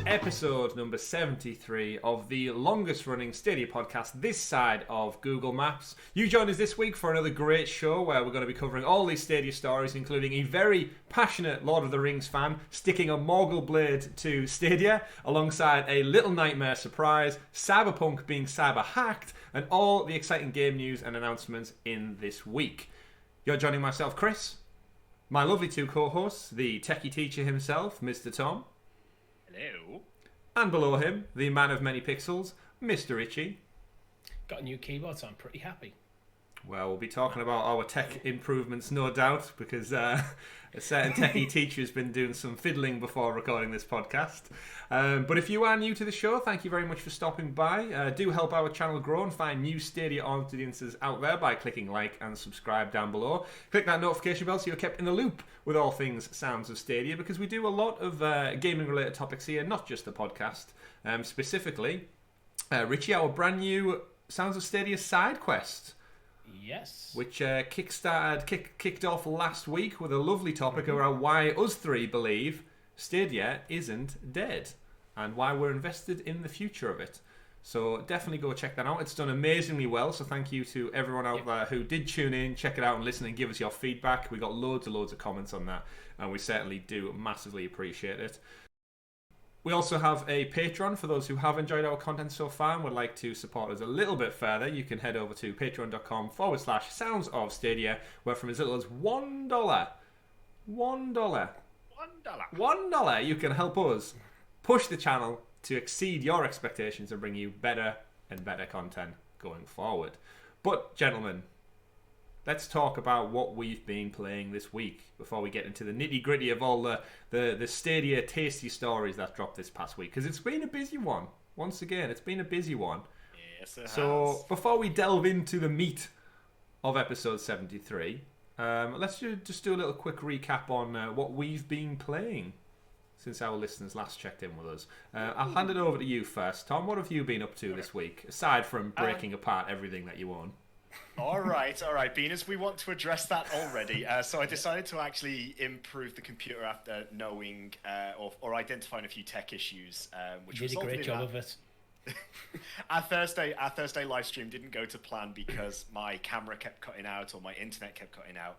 Episode number 73 of the longest running Stadia podcast this side of Google Maps. You join us this week for another great show where we're going to be covering all these Stadia stories, including a very passionate Lord of the Rings fan sticking a Morgul blade to Stadia, alongside a Little Nightmare surprise, Cyberpunk being cyber hacked, and all the exciting game news and announcements in this week. You're joining myself, Chris, my lovely two co-hosts, the techie teacher himself, Mr. Tom. Hello. And below him, the man of many pixels, Mr. Richie. Got a new keyboard, so I'm pretty happy. Well, we'll be talking about our tech improvements, no doubt, because a certain techie teacher has been doing some fiddling before recording this podcast. But if you are new to the show, thank you very much for stopping by. Do help our channel grow and find new Stadia audiences out there by clicking like and subscribe down below. Click that notification bell so you're kept in the loop with all things Sounds of Stadia, because we do a lot of gaming-related topics here, not just the podcast. Specifically, Richie, our brand new Sounds of Stadia side quest. Yes. Which kicked off last week with a lovely topic around why us three believe Stadia isn't dead and why we're invested in the future of it. So definitely go check that out. It's done amazingly well, so thank you to everyone out there who did tune in, check it out and listen and give us your feedback. We got loads of comments on that, and we certainly do massively appreciate it. We also have a Patreon for those who have enjoyed our content so far and would like to support us a little bit further. You can head over to patreon.com/Sounds of Stadia, where from as little as $1 you can help us push the channel to exceed your expectations and bring you better and better content going forward. But, gentlemen, let's talk about what we've been playing this week before we get into the nitty-gritty of all the Stadia tasty stories that dropped this past week, because it's been a busy one. Once again, it's been a busy one. Yes, it has. So before we delve into the meat of episode 73, let's just do a little quick recap on what we've been playing since our listeners last checked in with us. I'll hand it over to you first. Tom, what have you been up to this week, aside from breaking apart everything that you own? All right, Venus, we want to address that already. So I decided to actually improve the computer after knowing or identifying a few tech issues, which you did a great job of it. Our Thursday live stream didn't go to plan because my camera kept cutting out or my internet kept cutting out.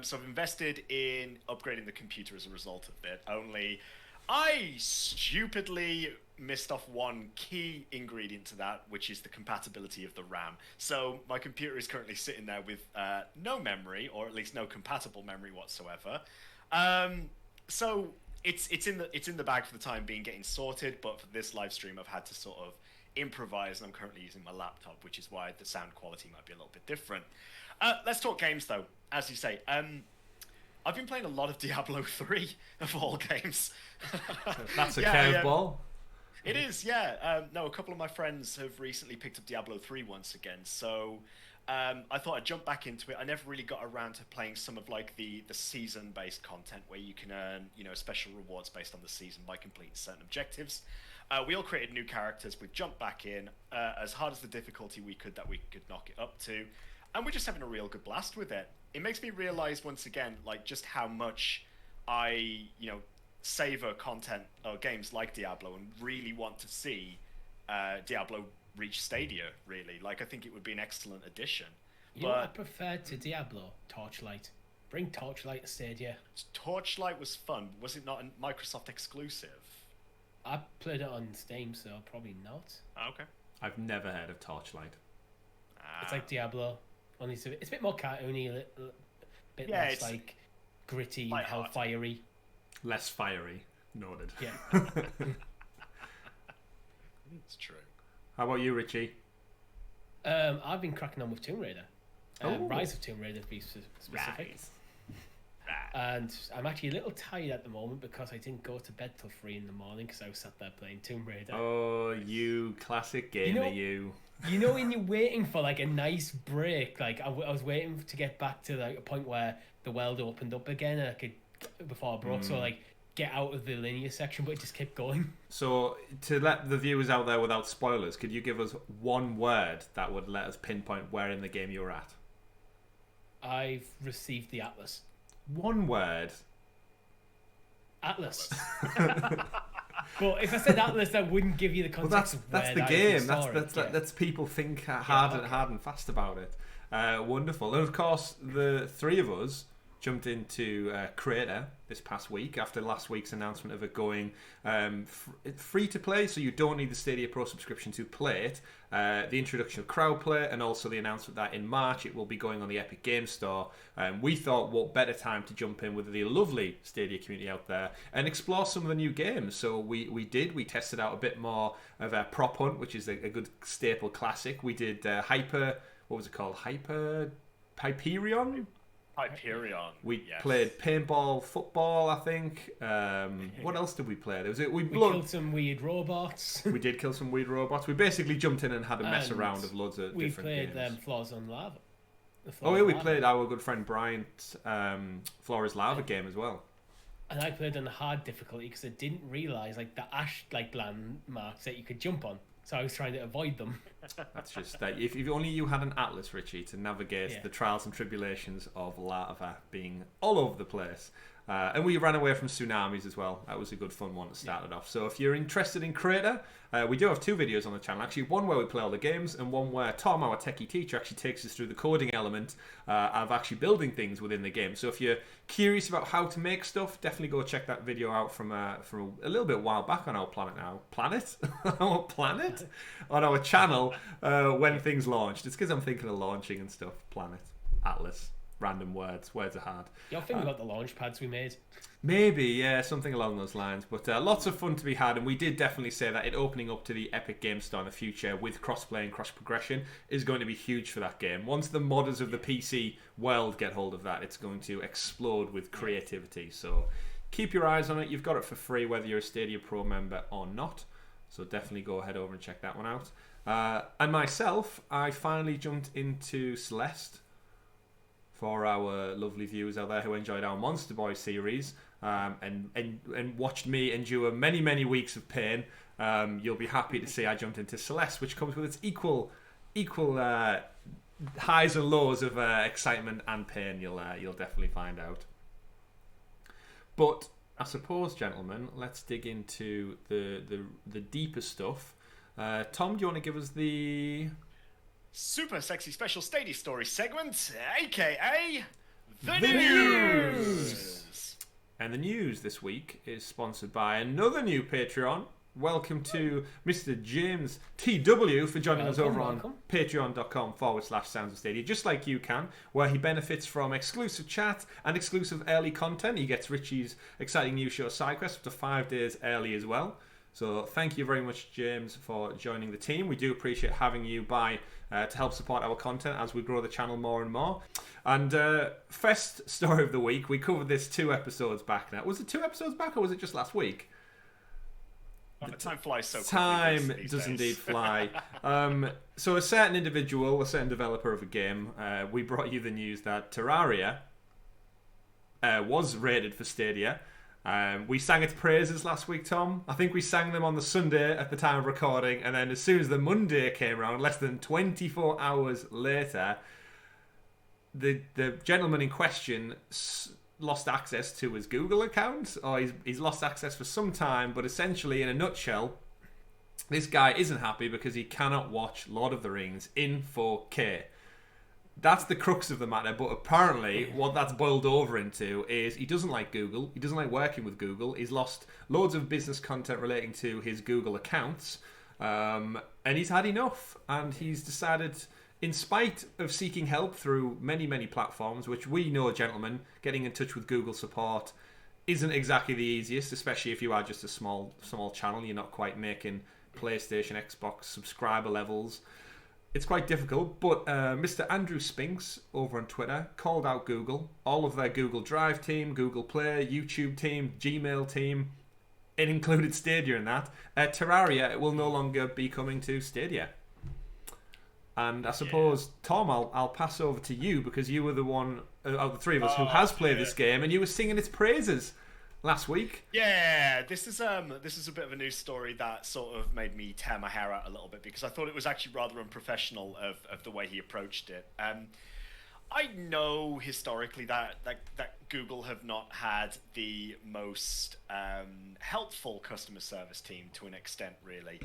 So I've invested in upgrading the computer as a result of it. Only I stupidly missed off one key ingredient to that, which is the compatibility of the RAM. So my computer is currently sitting there with no memory, or at least no compatible memory whatsoever. So it's in the bag for the time being, getting sorted. But for this live stream, I've had to sort of improvise, and I'm currently using my laptop, which is why the sound quality might be a little bit different. Let's talk games, though. As you say, I've been playing a lot of Diablo 3 of all games. That's a curveball. It is, yeah. No, a couple of my friends have recently picked up Diablo 3 once again, so I thought I'd jump back into it. I never really got around to playing some of like the season-based content where you can earn, special rewards based on the season by completing certain objectives. We all created new characters. We've jumped back in as hard as the difficulty we could knock it up to, and we're just having a real good blast with it. It makes me realize once again, like, just how much I, savor content or games like Diablo and really want to see Diablo reach Stadia, really. Like, I think it would be an excellent addition. What I preferred to Diablo? Torchlight. Bring Torchlight to Stadia. Torchlight was fun. Was it not a Microsoft exclusive? I played it on Steam, so probably not. Okay. I've never heard of Torchlight. It's like Diablo. Only it's a bit more cartoony, a bit less like gritty, hellfire-y. Less fiery. Noted. Yeah. It's true. How about you, Richie? I've been cracking on with Tomb Raider. Rise of Tomb Raider, to be specific. Rise. And I'm actually a little tired at the moment because I didn't go to bed till 3 in the morning because I was sat there playing Tomb Raider. Oh, you classic gamer, you. You know when you're waiting for like a nice break, like I was waiting to get back to like a point where the world opened up again and I could, before I broke, so like get out of the linear section, but it just kept going. So to let the viewers out there without spoilers, could you give us one word that would let us pinpoint where in the game you're at? I've received the Atlas. One word. Atlas. But if I said Atlas, that wouldn't give you the Well, context of where that's the that game. is historic, That's people think hard and fast about it. Wonderful. And of course, the three of us jumped into Creator this past week after last week's announcement of it going free to play, so you don't need the Stadia Pro subscription to play it. The introduction of crowdplay, and also the announcement that in March it will be going on the Epic Games Store. We thought, what better time to jump in with the lovely Stadia community out there and explore some of the new games. So we tested out a bit more of a Prop Hunt, which is a good staple classic. We did Hyperion. Hyperion. We played paintball, football, I think. What else did we play? We killed some weird robots. We did kill some weird robots. We basically jumped in and had a mess around of loads of different games. We played Floors on Lava. We played our good friend Bryant's Flora's Lava game as well. And I played on hard difficulty because I didn't realise the ash landmarks that you could jump on. So I was trying to avoid them. That's just that. If only you had an atlas, Richie, to navigate the trials and tribulations of lava being all over the place. And we ran away from tsunamis as well. That was a good fun one to start it off. So if you're interested in Creator, we do have two videos on the channel. Actually, one where we play all the games, and one where Tom, our techie teacher, actually takes us through the coding element of actually building things within the game. So if you're curious about how to make stuff, definitely go check that video out from a little bit while back on our on our channel when things launched. It's because I'm thinking of launching and stuff. Planet, Atlas. Random words are hard. You're thinking about the launch pads we made? Maybe, yeah, something along those lines. But lots of fun to be had, and we did definitely say that it opening up to the Epic Games Store in the future with cross-play and cross-progression is going to be huge for that game. Once the modders of the PC world get hold of that, it's going to explode with creativity. So keep your eyes on it. You've got it for free whether you're a Stadia Pro member or not. So definitely go ahead over and check that one out. And myself, I finally jumped into Celeste. For our lovely viewers out there who enjoyed our Monster Boy series and watched me endure many, many weeks of pain, you'll be happy to see I jumped into Celeste, which comes with its equal highs and lows of excitement and pain. You'll definitely find out. But I suppose, gentlemen, let's dig into the deeper stuff. Tom, do you want to give us the super sexy special Stadia story segment, aka the news. And the news this week is sponsored by another new Patreon. Welcome to Mr. James TW for joining us over on patreon.com/Sounds of Stadia, just like you can, where he benefits from exclusive chat and exclusive early content. He gets Richie's exciting new show SideQuest up to 5 days early as well. So thank you very much, James, for joining the team. We do appreciate having you by to help support our content as we grow the channel more and more. And Fest Story of the Week, we covered this 2 episodes back now. Was it 2 episodes back or was it just last week? Time flies so quickly. Time these does days. Indeed fly. So a certain individual, a certain developer of a game, we brought you the news that Terraria was rated for Stadia. We sang its praises last week, Tom. I think we sang them on the Sunday at the time of recording, and then as soon as the Monday came around, less than 24 hours later, the gentleman in question lost access to his Google account, or he's lost access for some time, but essentially, in a nutshell, this guy isn't happy because he cannot watch Lord of the Rings in 4K. That's the crux of the matter, but apparently what that's boiled over into is he doesn't like Google, he doesn't like working with Google, he's lost loads of business content relating to his Google accounts, and he's had enough, and he's decided, in spite of seeking help through many, many platforms, which we know, gentlemen, getting in touch with Google support isn't exactly the easiest, especially if you are just a small channel, you're not quite making PlayStation, Xbox subscriber levels. It's quite difficult, but Mr. Andrew Spinks over on Twitter called out Google, all of their Google Drive team, Google Play, YouTube team, Gmail team. It included Stadia in that. Terraria will no longer be coming to Stadia. And I suppose, Tom, I'll pass over to you because you were the one out of the three of us who has played this game, and you were singing its praises last week. Yeah, this is a bit of a news story that sort of made me tear my hair out a little bit because I thought it was actually rather unprofessional of the way he approached it. I know historically that Google have not had the most helpful customer service team to an extent, really.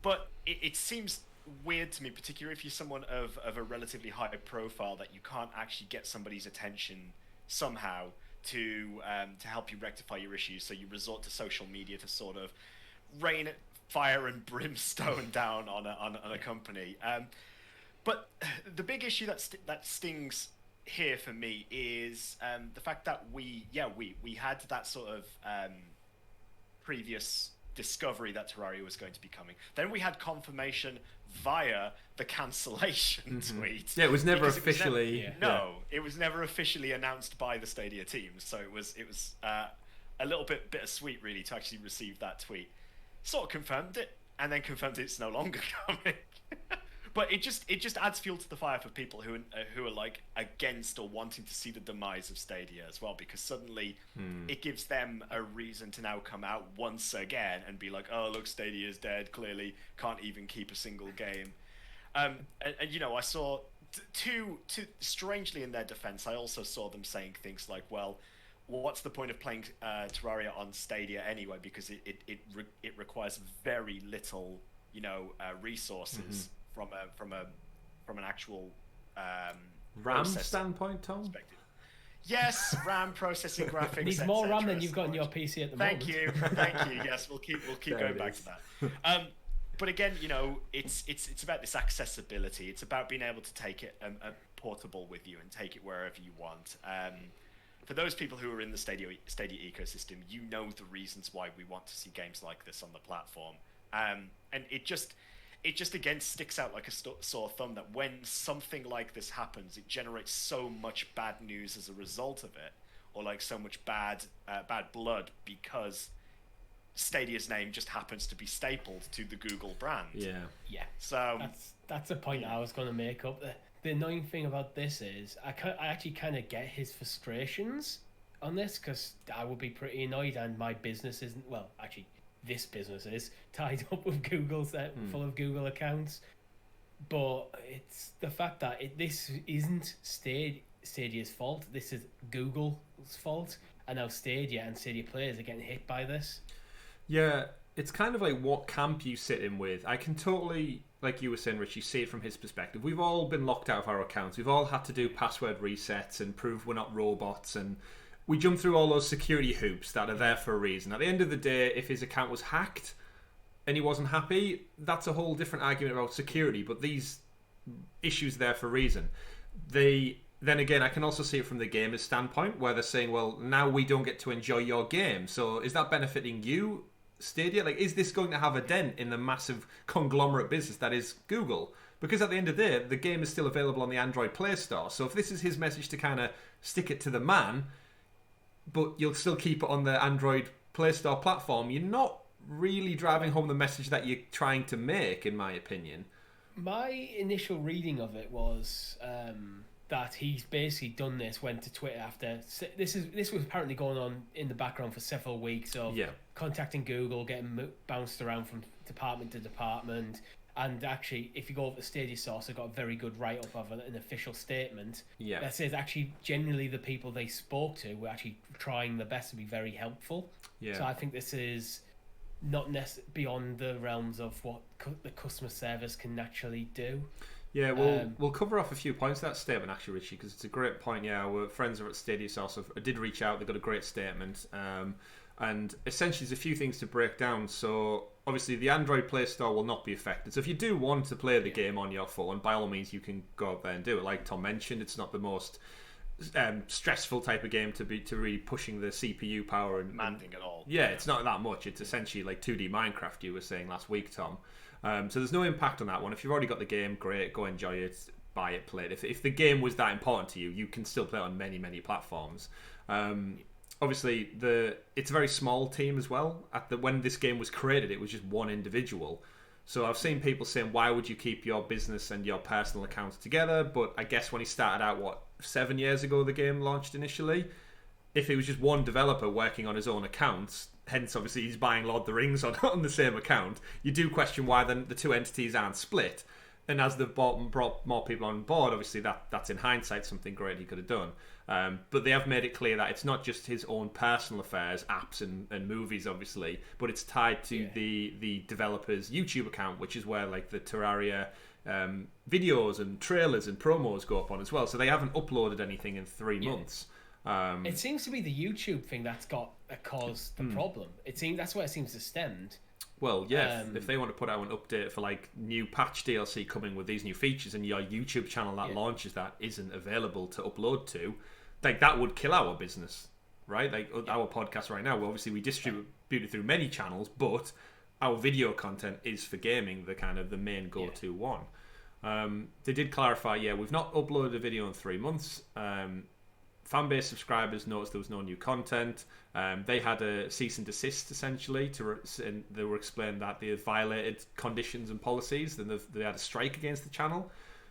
But it seems weird to me, particularly if you're someone of a relatively high profile, that you can't actually get somebody's attention somehow to help you rectify your issues. So you resort to social media to sort of rain fire and brimstone down on a company. But the big issue that stings here for me is the fact that we had that sort of previous discovery that Terraria was going to be coming. Then we had confirmation via the cancellation tweet. Yeah, it was never officially. It was never officially announced by the Stadia team. So it was a little bit bittersweet, really, to actually receive that tweet. Sort of confirmed it, and then confirmed it's no longer coming. But it just adds fuel to the fire for people who are like against or wanting to see the demise of Stadia as well, because suddenly it gives them a reason to now come out once again and be like, oh look, Stadia's dead, clearly can't even keep a single game. And you know, I saw two strangely, in their defense, I also saw them saying things like, well, what's the point of playing Terraria on Stadia anyway, because it requires very little, you know, resources from an actual RAM standpoint, Tom? Yes, RAM, processing, graphics. Needs more RAM than you've got on your PC at the moment. Thank you. Yes, we'll keep going back to that. But again, you know, it's about this accessibility. It's about being able to take it portable with you and take it wherever you want. For those people who are in the Stadia ecosystem, you know the reasons why we want to see games like this on the platform. And it just again sticks out like a sore thumb that when something like this happens, it generates so much bad news as a result of it, or like so much bad blood, because Stadia's name just happens to be stapled to the Google brand. Yeah. So that's a point I was going to make up. The annoying thing about this is I actually kind of get his frustrations on this, because I would be pretty annoyed, and my business isn't, well, actually this business is tied up with Google's full of Google accounts, but it's the fact that this isn't Stadia's fault. This is Google's fault, and now Stadia and Stadia players are getting hit by this. Yeah, it's kind of like what camp you sit in with. I can totally, like you were saying, Richie, see it from his perspective. We've all been locked out of our accounts. We've all had to do password resets and prove we're not robots, and we jump through all those security hoops that are there for a reason. At the end of the day, if his account was hacked and he wasn't happy, that's a whole different argument about security, but these issues are there for a reason. Then again, I can also see it from the gamer's standpoint, where they're saying, well, now we don't get to enjoy your game. So is that benefiting you, Stadia? Like, is this going to have a dent in the massive conglomerate business that is Google? Because at the end of the day, the game is still available on the Android Play Store. So if this is his message to kind of stick it to the man, but you'll still keep it on the Android Play Store platform, you're not really driving home the message that you're trying to make, in my opinion. My initial reading of it was that he's basically done this, went to Twitter after this was apparently going on in the background for several weeks of contacting Google, getting bounced around from department to department. And actually, if you go over to Stadia Source, they've got a very good write-up of an official statement that says actually generally the people they spoke to were actually trying their best to be very helpful. So I think this is not beyond the realms of what the customer service can naturally do. Yeah, we'll cover off a few points of that statement, actually, Richie, because it's a great point. Yeah, our friends are at Stadia Source did reach out. They've got a great statement. And essentially, there's a few things to break down. So obviously, the Android Play Store will not be affected. So if you do want to play the game on your phone, by all means, you can go out there and do it. Like Tom mentioned, it's not the most stressful type of game to really pushing the CPU power and demanding at all. Yeah, it's not that much. It's essentially like 2D Minecraft, you were saying last week, Tom. So there's no impact on that one. If you've already got the game, great, go enjoy it, buy it, play it. If the game was that important to you, you can still play it on many, many platforms. Obviously, it's a very small team as well. When this game was created, it was just one individual. So I've seen people saying, why would you keep your business and your personal accounts together? But I guess when he started out, 7 years ago the game launched initially, if it was just one developer working on his own accounts, hence obviously he's buying Lord of the Rings on the same account, you do question why the two entities aren't split. And as they've brought more people on board, obviously that's in hindsight something great he could have done. But they have made it clear that it's not just his own personal affairs, apps and movies, obviously, but it's tied to the developer's YouTube account, which is where like the Terraria videos and trailers and promos go up on as well. So they haven't uploaded anything in 3 months. It seems to be the YouTube thing that's caused the problem. That's where it seems to stemmed. Well, yeah, if they want to put out an update for like new patch DLC coming with these new features, and your YouTube channel that launches that isn't available to upload to, like that would kill our business, right? Like our podcast right now, obviously we distribute it through many channels, but our video content is for gaming the main go-to one. They did clarify, we've not uploaded a video in 3 months. Fanbase subscribers noticed there was no new content. They had a cease and desist essentially, and they were explained that they had violated conditions and policies. Then they had a strike against the channel,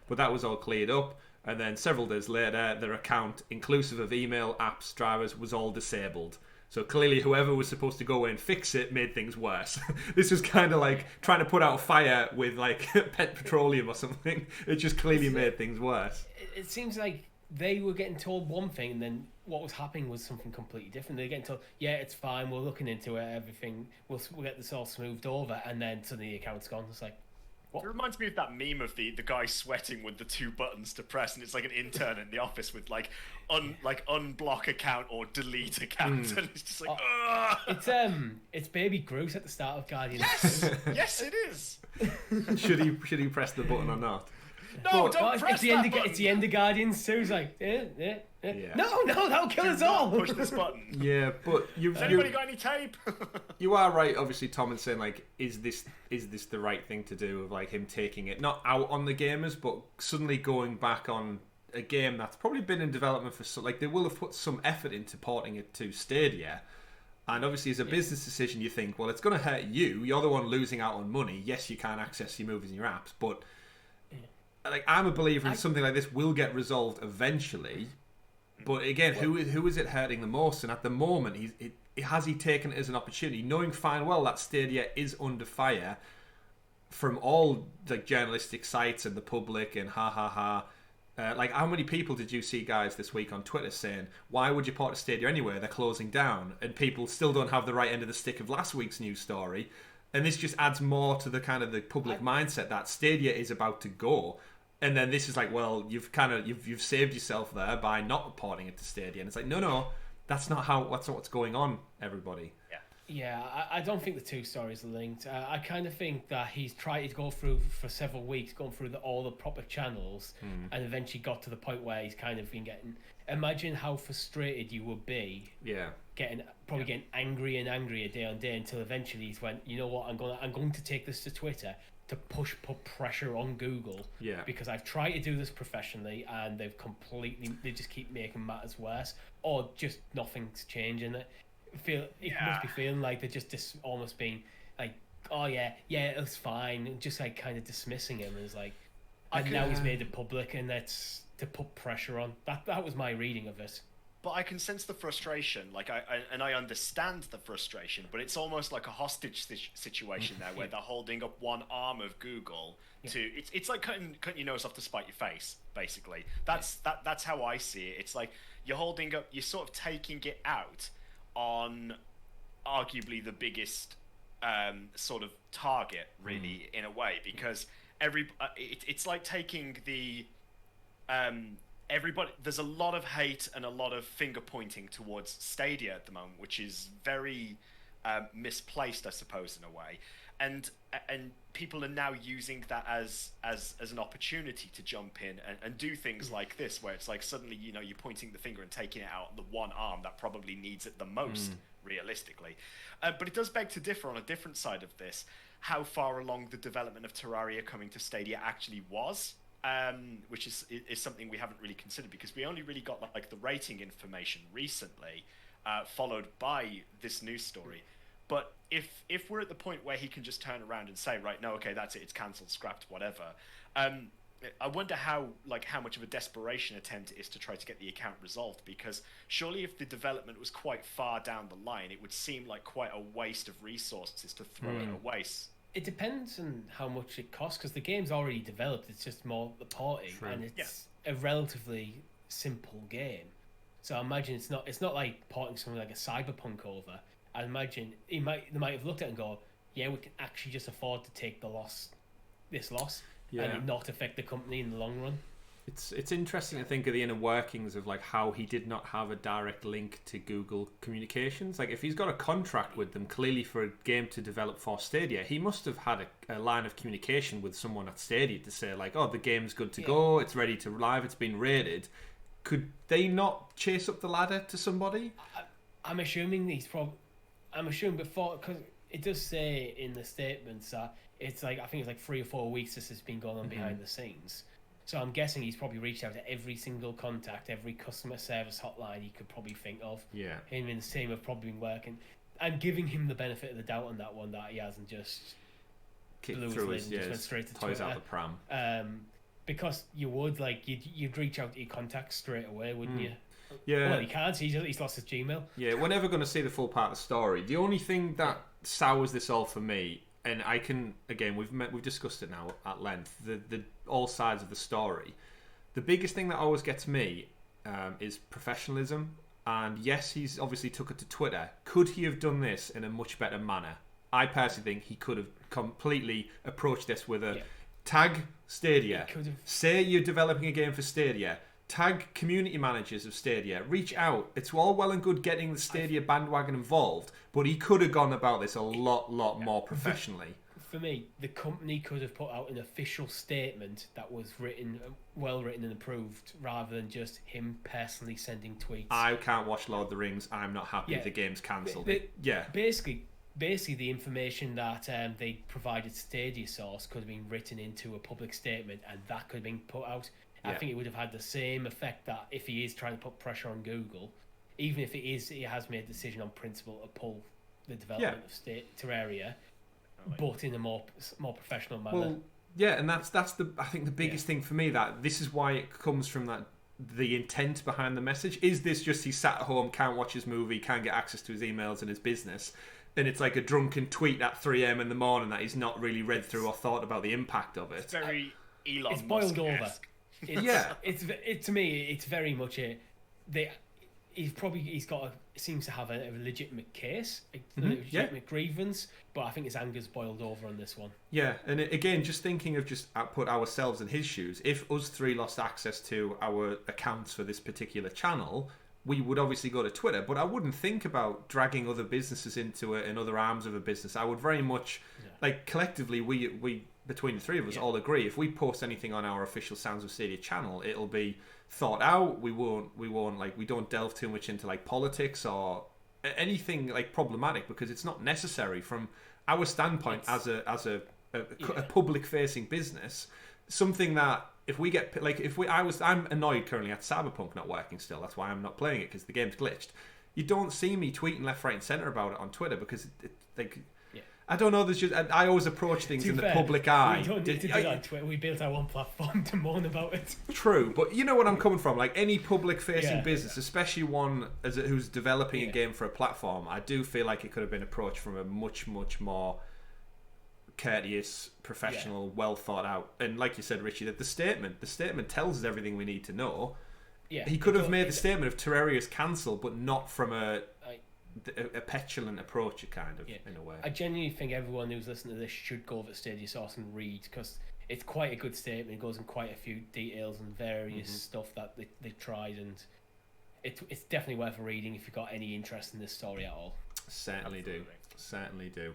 but that was all cleared up. And then several days later, their account, inclusive of email, apps, drivers, was all disabled. So clearly, whoever was supposed to go away and fix it made things worse. This was kind of like trying to put out a fire with like pet petroleum or something. It just clearly made things worse. It seems like they were getting told one thing, and then what was happening was something completely different. They're getting told, it's fine, we're looking into it, everything, we'll get this all smoothed over, and then suddenly the account's gone. It's like, what? It reminds me of that meme of the guy sweating with the 2 buttons to press, and it's like an intern in the office with like unblock account or delete account, and it's just like, it's Baby Groot at the start of Guardians. Yes, it is. Should he press the button or not? No, don't press that button. It's the end of Guardians too. It's like, no, that'll kill us all. Push this button. Yeah, but has anybody got any tape? You are right, obviously, Tom, and saying like, is this the right thing to do? Of like him taking it not out on the gamers, but suddenly going back on a game that's probably been in development for like they will have put some effort into porting it to Stadia. And obviously, as a business decision, you think, well, it's going to hurt you. You're the one losing out on money. Yes, you can't access your movies and your apps, but like I'm a believer in something like this will get resolved eventually. But again, who is it hurting the most? And at the moment, has he taken it as an opportunity, knowing fine well that Stadia is under fire from all like journalistic sites and the public and like how many people did you see, guys, this week on Twitter saying, why would you port to Stadia anyway? They're closing down, and people still don't have the right end of the stick of last week's news story. And this just adds more to the kind of the public mindset that Stadia is about to go. And then this is like, well, you've saved yourself there by not porting it to Stadia. And it's like, no, that's not what's going on, everybody. Yeah, I don't think the two stories are linked. I kind of think that he's tried to go through for several weeks, going through all the proper channels, and eventually got to the point where he's kind of been getting. Imagine how frustrated you would be. Yeah. Getting angrier and angrier day on day until eventually he's went, you know what, I'm going to take this to Twitter to put pressure on Google. Yeah. Because I've tried to do this professionally and they just keep making matters worse, or just nothing's changing it. Must be feeling like they're just almost being like, oh yeah, it's fine, just like kind of dismissing him as like, and now he's made it public, and that's to put pressure on. That was my reading of it. But I can sense the frustration, like I understand the frustration, but it's almost like a hostage situation there, where they're holding up one arm of Google to. It's like cutting your nose off to spite your face, basically. That's how I see it. It's like you're sort of taking it out on arguably the biggest sort of target, really, in a way, because it's like taking the everybody. There's a lot of hate and a lot of finger pointing towards Stadia at the moment, which is very misplaced, I suppose, in a way, and people are now using that as an opportunity to jump in and do things like this, where it's like suddenly you're pointing the finger and taking it out on the one arm that probably needs it the most, realistically. But it does beg to differ on a different side of this, how far along the development of Terraria coming to Stadia actually was. Which is something we haven't really considered, because we only really got like the rating information recently, followed by this news story. But if we're at the point where he can just turn around and say, right, no, okay, that's it, it's cancelled, scrapped, whatever, I wonder how much of a desperation attempt it is to try to get the account resolved, because surely if the development was quite far down the line, it would seem like quite a waste of resources to throw it away it depends on how much it costs because the game's already developed. It's just more the porting, True. and it's a relatively simple game. So I imagine it's not like porting something like a Cyberpunk over. I imagine they might have looked at it and go, yeah, we can actually just afford to take this loss, and it not affect the company in the long run. It's interesting to think of the inner workings of like how he did not have a direct link to Google Communications. Like if he's got a contract with them clearly for a game to develop for Stadia, he must have had a line of communication with someone at Stadia to say like, oh, the game's good to go, it's ready to live, it's been rated. Could they not chase up the ladder to somebody? I'm assuming before, because it does say in the statements that it's like, I think it's like 3 or 4 weeks this has been going on behind the scenes. So I'm guessing he's probably reached out to every single contact, every customer service hotline he could probably think of. Yeah. Him and his team have probably been working. I'm giving him the benefit of the doubt on that one, that he hasn't just Kicked blew through his his lid and just went straight to toys Twitter. out the pram. Because you would, like, you'd reach out to your contacts straight away, wouldn't you? Yeah. Well, he can't. He's lost his Gmail. Yeah, we're never going to see the full part of the story. The only thing that sours this all for me, and I can, again, we've discussed it now at length, the all sides of the story. The biggest thing that always gets me is professionalism. And yes, he's obviously took it to Twitter. Could he have done this in a much better manner? I personally think he could have completely approached this with a tag Stadia. Say you're developing a game for Stadia. Tag community managers of Stadia. Reach out. It's all well and good getting the Stadia bandwagon involved, but he could have gone about this a lot more professionally. For me, the company could have put out an official statement that was well written and approved, rather than just him personally sending tweets. I can't watch Lord of the Rings. I'm not happy. The game's cancelled. Basically, the information that they provided Stadia source could have been written into a public statement, and that could have been put out. I think it would have had the same effect that if he is trying to put pressure on Google, even if he has made a decision on principle to pull the development of Terraria, but in a more professional manner. Well, yeah, and that's I think the biggest thing for me, that this is why it comes from that, the intent behind the message. Is this just he sat at home, can't watch his movie, can't get access to his emails and his business, and it's like a drunken tweet at 3 a.m. in the morning that he's not really read through or thought about the impact of it? It's very Elon It's boiled over. Musk-esque. To me, it's very much seems to have a legitimate case, a legitimate grievance, but I think his anger's boiled over on this one. Yeah, and again, just thinking of put ourselves in his shoes. If us three lost access to our accounts for this particular channel, we would obviously go to Twitter, but I wouldn't think about dragging other businesses into it and other arms of a business. I would very much, like, collectively, we between the three of us all agree, if we post anything on our official Sounds of Stadia channel, it'll be thought out. We won't like, we don't delve too much into like politics or anything like problematic, because it's not necessary from our standpoint as a public facing business. Something that if we get like, I'm annoyed currently at Cyberpunk not working still. That's why I'm not playing it, because the game's glitched. You don't see me tweeting left, right, and center about it on Twitter, because I don't know. There's just, I always approach things in the public eye. We don't need to do that on Twitter. We built our own platform to moan about it. True, but you know what I'm coming from. Like any public-facing business, especially one who's developing a game for a platform, I do feel like it could have been approached from a much more courteous, professional, well thought out. And like you said, Richie, that the statement tells us everything we need to know. Yeah, he could have made the statement of Terraria's cancelled, but not from a petulant approach, kind of, in a way. I genuinely think everyone who's listening to this should go over to Stadia Source and read, because it's quite a good statement. It goes in quite a few details and various stuff that they've tried, and it's definitely worth reading if you've got any interest in this story at all. Certainly do.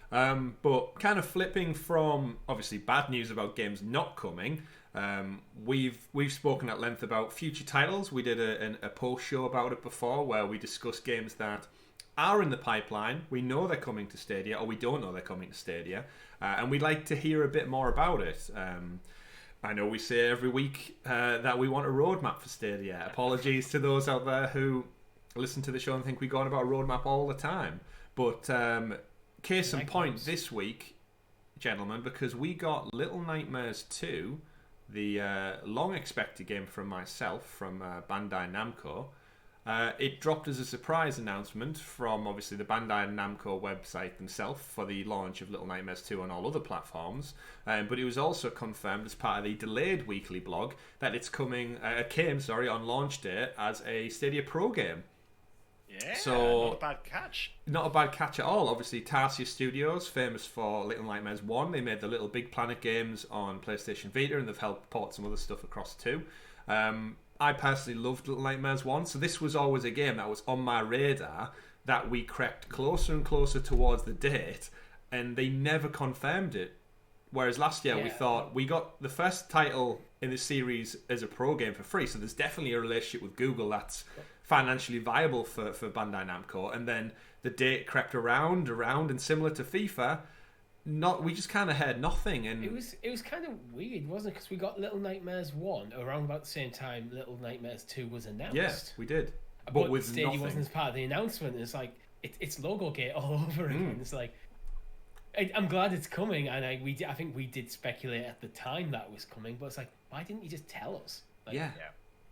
But kind of flipping from obviously bad news about games not coming, we've spoken at length about future titles. We did a post show about it before, where we discussed games that are in the pipeline. We know they're coming to Stadia, or we don't know they're coming to Stadia, and we'd like to hear a bit more about it. I know we say every week that we want a roadmap for Stadia. Apologies to those out there who listen to the show and think we go on about a roadmap all the time. But case in point this week, gentlemen, because we got Little Nightmares 2, the long-expected game from myself, from Bandai Namco. It dropped as a surprise announcement from obviously the Bandai Namco website themselves for the launch of Little Nightmares 2 on all other platforms. But it was also confirmed as part of the delayed weekly blog that it came on launch day as a Stadia Pro game. Yeah, so not a bad catch. Not a bad catch at all. Obviously, Tarsier Studios, famous for Little Nightmares 1. They made the Little Big Planet games on PlayStation Vita, and they've helped port some other stuff across too. I personally loved Little Nightmares 1, so this was always a game that was on my radar that we crept closer and closer towards the date, and they never confirmed it. Whereas last year we thought we got the first title in the series as a pro game for free, so there's definitely a relationship with Google that's financially viable for Bandai Namco, and then the date crept around, and similar to FIFA, we just kind of heard nothing. And it was kind of weird, wasn't it? Because we got Little Nightmares 1 around about the same time Little Nightmares 2 was announced. Yeah, we did. But with Stadia nothing. wasn't as part of the announcement. It's like it's logo gate all over again. It's like I'm glad it's coming, and I think we did speculate at the time that it was coming, but it's like, why didn't you just tell us? Like, yeah.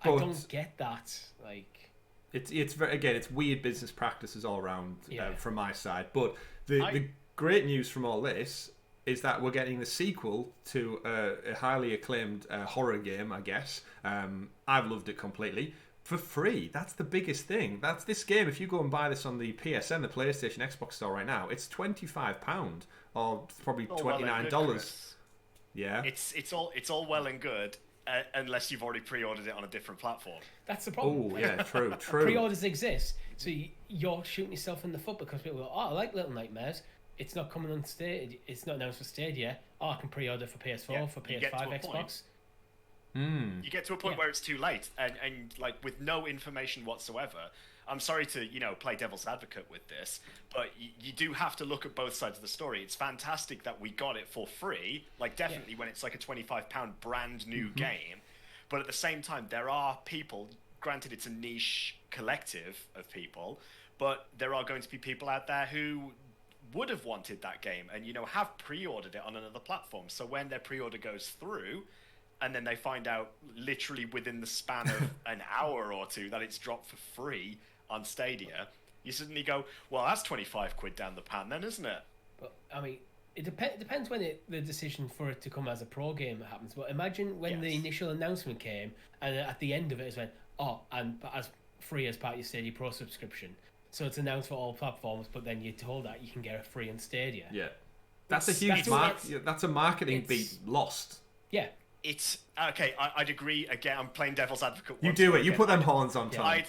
I don't get that. Like, it's very, again, it's weird business practices all around from my side. But the great news from all this is that we're getting the sequel to a highly acclaimed horror game, I guess. I've loved it completely. For free. That's the biggest thing. That's this game. If you go and buy this on the PSN, the PlayStation Xbox store right now, it's £25 or probably $29. Yeah. It's all well and good unless you've already pre-ordered it on a different platform. That's the problem. Oh yeah, true. Pre-orders exist, so you're shooting yourself in the foot because people go, I like Little Nightmares. It's not coming on Stadia. It's not announced for Stadia. I can pre-order for PS4, for PS5, Xbox. You get to a point where it's too late, and like with no information whatsoever. I'm sorry to play devil's advocate with this, but you do have to look at both sides of the story. It's fantastic that we got it for free, like definitely when it's like a £25 brand new game, but at the same time there are people. Granted, it's a niche collective of people, but there are going to be people out there who would have wanted that game and have pre-ordered it on another platform. So when their pre-order goes through, and then they find out literally within the span of an hour or two that it's dropped for free on Stadia, you suddenly go, well, that's 25 quid down the pan then, isn't it? But, I mean, it depends when the decision for it to come as a pro game happens. But imagine when the initial announcement came, and at the end of it went, and as free as part of your Stadia Pro subscription. So it's announced for all platforms, but then you're told that you can get it free on Stadia. Yeah. That's a huge that's a marketing beat lost. Yeah. It's okay. I'd agree. Again, I'm playing devil's advocate. You do it. You put them horns on top.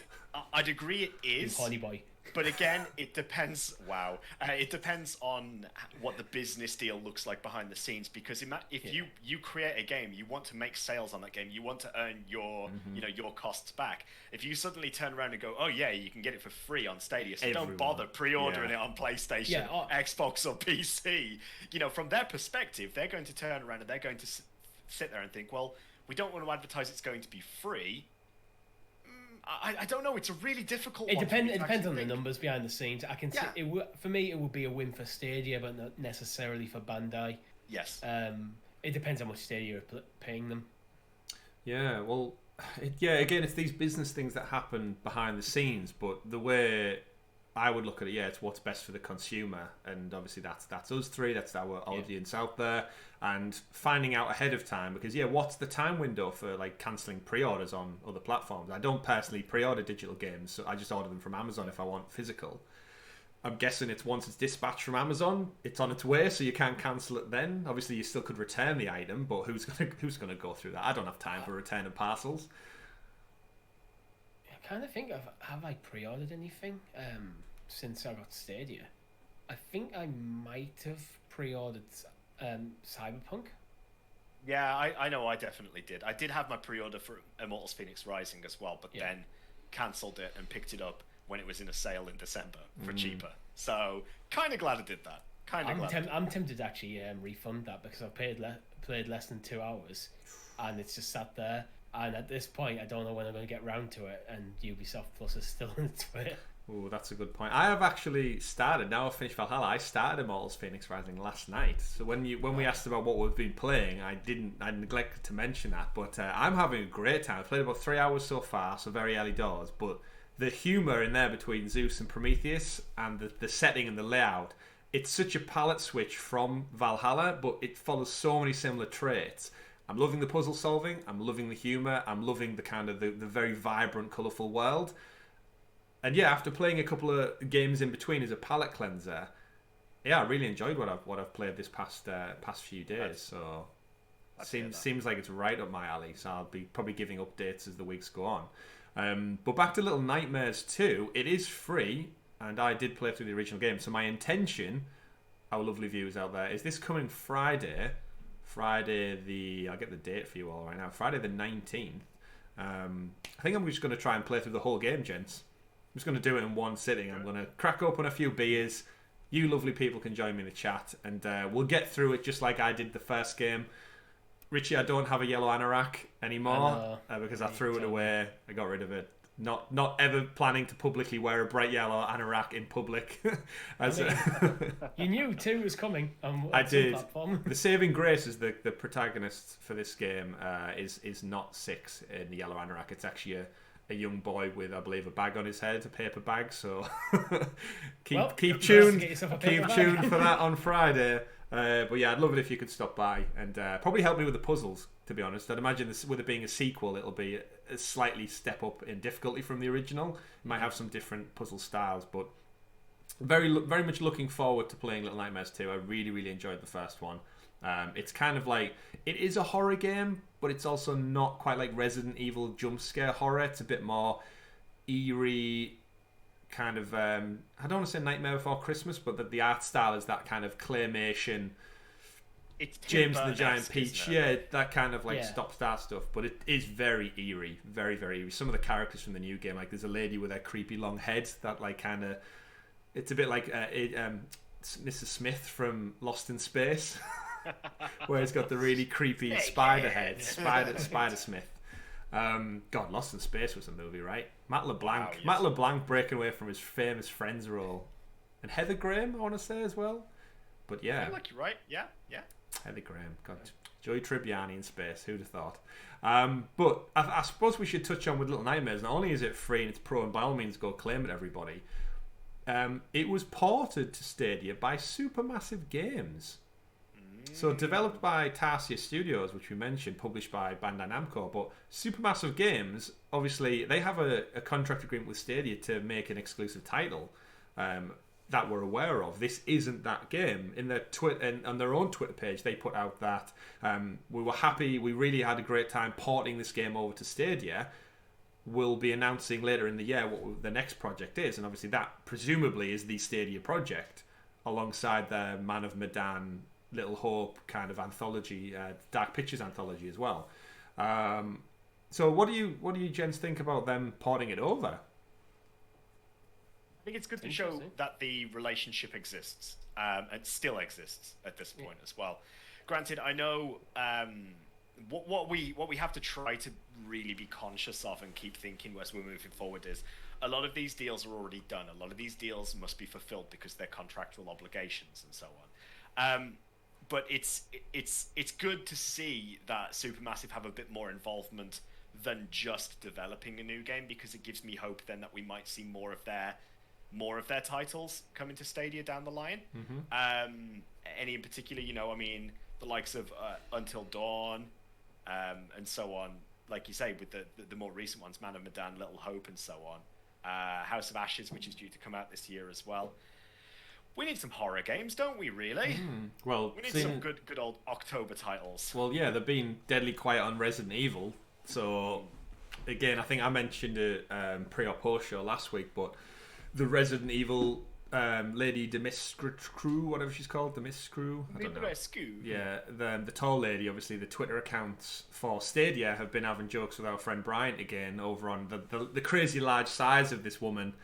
I'd agree. It is. Horny boy. But again, it depends. Wow. It depends on what the business deal looks like behind the scenes. Because if you create a game, you want to make sales on that game. You want to earn your your costs back. If you suddenly turn around and go, oh yeah, you can get it for free on Stadia, so don't bother pre-ordering it on PlayStation, Xbox, or PC. From their perspective, they're going to turn around and they're going to sit there and think, well, we don't want to advertise it's going to be free. I don't know. It's a really difficult one. It depends on the numbers behind the scenes. I can see for me, it would be a win for Stadia, but not necessarily for Bandai. Yes. It depends how much Stadia are paying them. Yeah. Well, again, it's these business things that happen behind the scenes, but the way I would look at it, it's what's best for the consumer, and obviously that's us three, that's our audience out there, and finding out ahead of time, because what's the time window for like cancelling pre-orders on other platforms? I don't personally pre-order digital games, so I just order them from Amazon if I want physical. I'm guessing it's once it's dispatched from Amazon, it's on its way, so you can't cancel it then. Obviously you still could return the item, but who's gonna go through that? I don't have time for returning parcels. I kind of think have I pre-ordered anything since I got Stadia? I think I might have pre-ordered Cyberpunk. Yeah, I know I definitely did. I did have my pre-order for Immortals Phoenix Rising as well, but then cancelled it and picked it up when it was in a sale in December for cheaper. So kind of glad I did that. I'm tempted to actually refund that because I've played less than 2 hours, and it's just sat there. And at this point, I don't know when I'm going to get round to it, and Ubisoft Plus is still into it. Oh, that's a good point. I have actually started. Now I've finished Valhalla. I started Immortals Phoenix Rising last night. So when we asked about what we've been playing, I neglected to mention that. But I'm having a great time. I've played about 3 hours so far, so very early doors. But the humor in there between Zeus and Prometheus, and the setting and the layout. It's such a palette switch from Valhalla, but it follows so many similar traits. I'm loving the puzzle solving. I'm loving the humor. I'm loving the kind of the very vibrant, colourful world. And yeah, after playing a couple of games in between as a palette cleanser, yeah, I really enjoyed what I've played this past few days. So seems like it's right up my alley. So I'll be probably giving updates as the weeks go on. But back to Little Nightmares 2, it is free, and I did play through the original game. So my intention, our lovely viewers out there, is this coming Friday. I'll get the date for you all right now. Friday the 19th. I think I'm just going to try and play through the whole game, gents. I'm just going to do it in one sitting. I'm going to crack open a few beers. You lovely people can join me in the chat, and we'll get through it just like I did the first game. Richie, I don't have a yellow anorak anymore because I threw it away. I got rid of it. Not ever planning to publicly wear a bright yellow anorak in public. You knew 2 was coming on I did. platform. The saving grace is the protagonist for this game is not 6 in the yellow anorak. It's actually a young boy with, I believe, a bag on his head, a paper bag. So keep tuned for that on Friday. But yeah, I'd love it if you could stop by and probably help me with the puzzles. To be honest, I'd imagine this, with it being a sequel, it'll be a slightly step up in difficulty from the original. It might have some different puzzle styles, but very much looking forward to playing Little Nightmares 2. I really, really enjoyed the first one. It's kind of like, it is a horror game, but it's also not quite like Resident Evil jump scare horror. It's a bit more eerie, kind of, I don't want to say Nightmare Before Christmas, but the art style is that kind of claymation, it's James and the Giant Peach, yeah, that kind of like Yeah. stop-start stuff. But it is very eerie, very, very eerie. Some of the characters from the new game, like there's a lady with a creepy long head that like kind of, it's a bit like Mrs. Smith from Lost in Space, where he's got the really creepy spider head, Spider Smith. God, Lost in Space was a movie, right? Matt LeBlanc, Wow, yes. Matt LeBlanc breaking away from his famous Friends role, and Heather Graham, I want to say as well. But yeah, I feel like you're right. Yeah. Heather Graham, God, Joey Tribbiani in space. Who'd have thought? But I suppose we should touch on with Little Nightmares. Not only is it free and it's pro, and by all means go claim it, everybody. It was ported to Stadia by Supermassive Games. So developed by Tarsier Studios, which we mentioned, published by Bandai Namco, but Supermassive Games, obviously, they have a contract agreement with Stadia to make an exclusive title that we're aware of. This isn't that game. In their on their own Twitter page, they put out that we were happy, we really had a great time porting this game over to Stadia. We'll be announcing later in the year what the next project is, and obviously that presumably is the Stadia project, alongside their Man of Medan, Little Hope kind of anthology, Dark Pictures anthology as well. So what do you gents think about them porting it over? I think it's good to show that the relationship exists, and still exists at this point as well. Granted, I know what we have to try to really be conscious of and keep thinking as we're moving forward is a lot of these deals are already done. A lot of these deals must be fulfilled because they're contractual obligations and so on. But it's good to see that Supermassive have a bit more involvement than just developing a new game, because it gives me hope then that we might see more of their titles coming to Stadia down the line. Any in particular, I mean, the likes of Until Dawn, and so on. Like you say, with the more recent ones, Man of Medan, Little Hope, and so on. House of Ashes, which is due to come out this year as well. We need some horror games, don't we, really? Well, we need some good old October titles. Well, yeah, they've been deadly quiet on Resident Evil. So, again, I think I mentioned it pre or post show last week, but the Resident Evil lady Demiscrew, whatever she's called, Demiscrew, I don't know. Yeah, the tall lady, obviously the Twitter accounts for Stadia have been having jokes with our friend Bryant again over on the crazy large size of this woman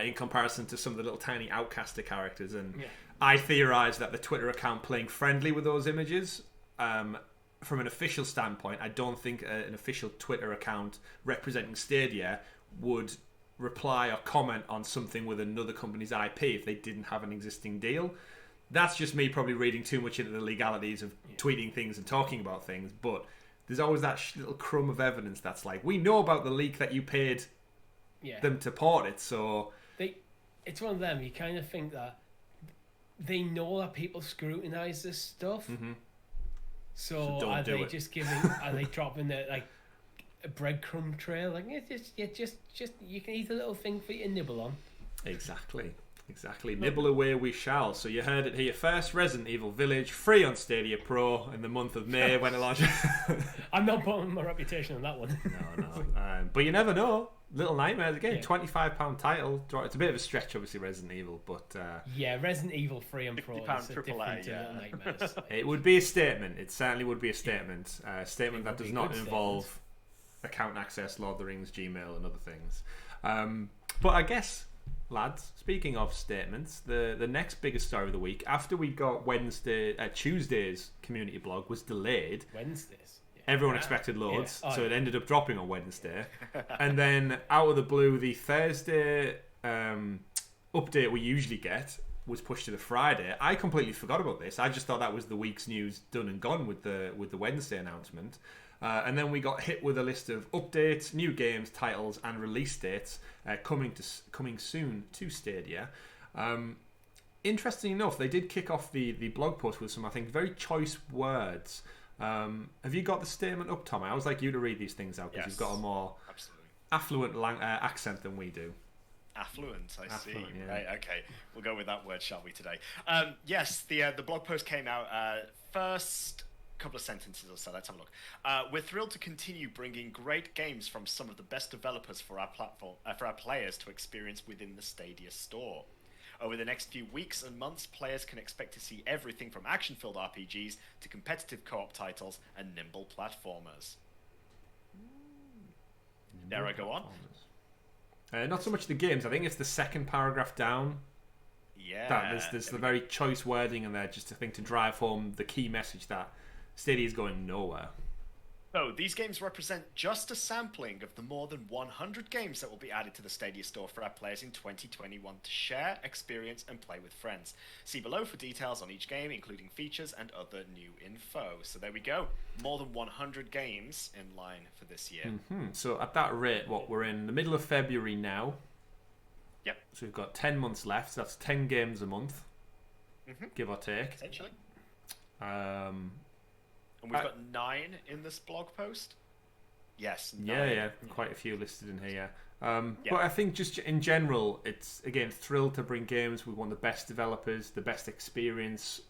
in comparison to some of the little tiny Outcaster characters. And I theorise that the Twitter account playing friendly with those images, from an official standpoint, I don't think an official Twitter account representing Stadia would reply or comment on something with another company's IP if they didn't have an existing deal. That's just me probably reading too much into the legalities of tweeting things and talking about things, but there's always that little crumb of evidence that's like, we know about the leak that you paid them to port it. So it's one of them. You kind of think that they know that people scrutinize this stuff. So are they just giving? Are they dropping a breadcrumb trail? Like just you can eat a little thing for you to nibble on. Exactly. Nibble away we shall. So you heard it here first. Resident Evil Village free on Stadia Pro in the month of May when it launches. I'm not putting my reputation on that one. No. But you never know. Little Nightmares again. £25 title. It's a bit of a stretch, obviously, Resident Evil, but Resident Evil free and Pro is £50 different AAA, to Little Nightmares. it would be a statement. It certainly would be a statement. A statement that does not involve account access, Lord of the Rings, Gmail, and other things. But I guess, lads, speaking of statements, the next biggest story of the week, after we got Tuesday's community blog was delayed. Wednesdays. Everyone expected loads, so it ended up dropping on Wednesday. And then, out of the blue, the Thursday update we usually get was pushed to the Friday. I completely forgot about this. I just thought that was the week's news done and gone with the Wednesday announcement. And then we got hit with a list of updates, new games, titles, and release dates coming soon to Stadia. Interesting enough, they did kick off the blog post with some, I think, very choice words. Have you got the statement up, Tom? I always like you to read these things out because you've got a more affluent accent than we do. Affluent, I see. Yeah. Right, okay. We'll go with that word, shall we, today? Yes, the blog post came out first couple of sentences or so. Let's have a look. We're thrilled to continue bringing great games from some of the best developers for our platform, for our players to experience within the Stadia store. Over the next few weeks and months, players can expect to see everything from action-filled RPGs to competitive co-op titles and nimble platformers. Dare I go on? Not so much the games. I think it's the second paragraph down. Yeah. There's the very choice wording in there, just to drive home the key message that Stadia is going nowhere. So, these games represent just a sampling of the more than 100 games that will be added to the Stadia store for our players in 2021 to share, experience, and play with friends. See below for details on each game, including features and other new info. So there we go. More than 100 games in line for this year. So at that rate, we're in the middle of February now. Yep. So we've got 10 months left. So that's 10 games a month, give or take. Essentially. And we've got 9 in this blog post. Yes. 9. Yeah, quite a few listed in here. But I think just in general, it's again thrilled to bring games. We want the best developers, the best experience.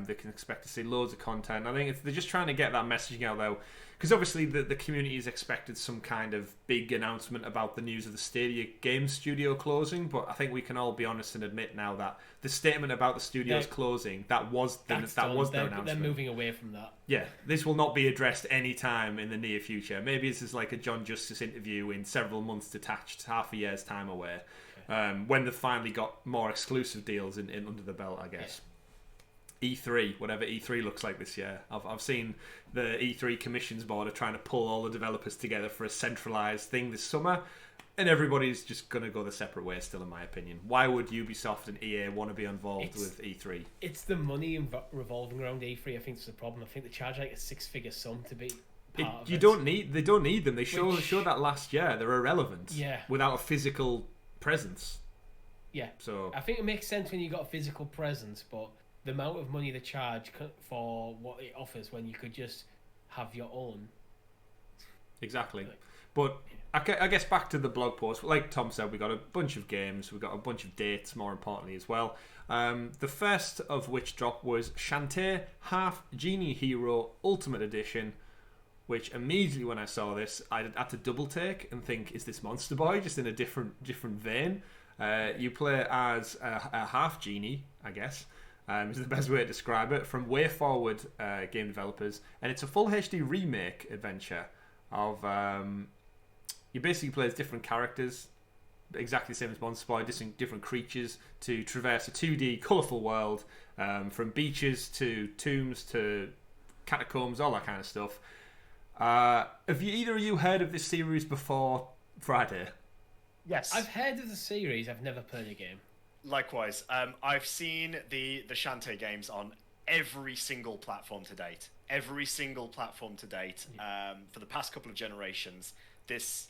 They can expect to see loads of content. I think they're just trying to get that messaging out there, because obviously the community has expected some kind of big announcement about the news of the Stadia Game Studio closing. But I think we can all be honest and admit now that the statement about the studio's closing, that was their announcement. They're moving away from that. Yeah, this will not be addressed any time in the near future. Maybe this is like a John Justice interview in several months detached, half a year's time away, when they've finally got more exclusive deals in under the belt, I guess. E3, whatever E3 looks like this year. I've seen the E3 commissions board are trying to pull all the developers together for a centralised thing this summer, and everybody's just going to go the separate way still, in my opinion. Why would Ubisoft and EA want to be involved with E3? It's the money revolving around E3, I think, is the problem. I think they charge like a 6-figure sum to be part of it. They don't need them. They showed that last year. They're irrelevant without a physical presence. Yeah. So I think it makes sense when you got a physical presence, but the amount of money they charge for what it offers when you could just have your own. Exactly. But I guess back to the blog post, like Tom said, we got a bunch of games, we got a bunch of dates, more importantly as well. The first of which dropped was Shantae Half Genie Hero Ultimate Edition, which immediately when I saw this, I had to double take and think, is this Monster Boy just in a different vein? You play as a half genie, I guess. Is the best way to describe it, from Way Forward game developers, and it's a full HD remake adventure of you basically play as different characters, exactly the same as Monster Boy, different creatures to traverse a 2D colourful world, from beaches to tombs to catacombs, all that kind of stuff. Have either of you heard of this series before Friday? Yes, I've heard of the series. I've never played a game. Likewise, I've seen the Shantae games on every single platform to date. For the past couple of generations, this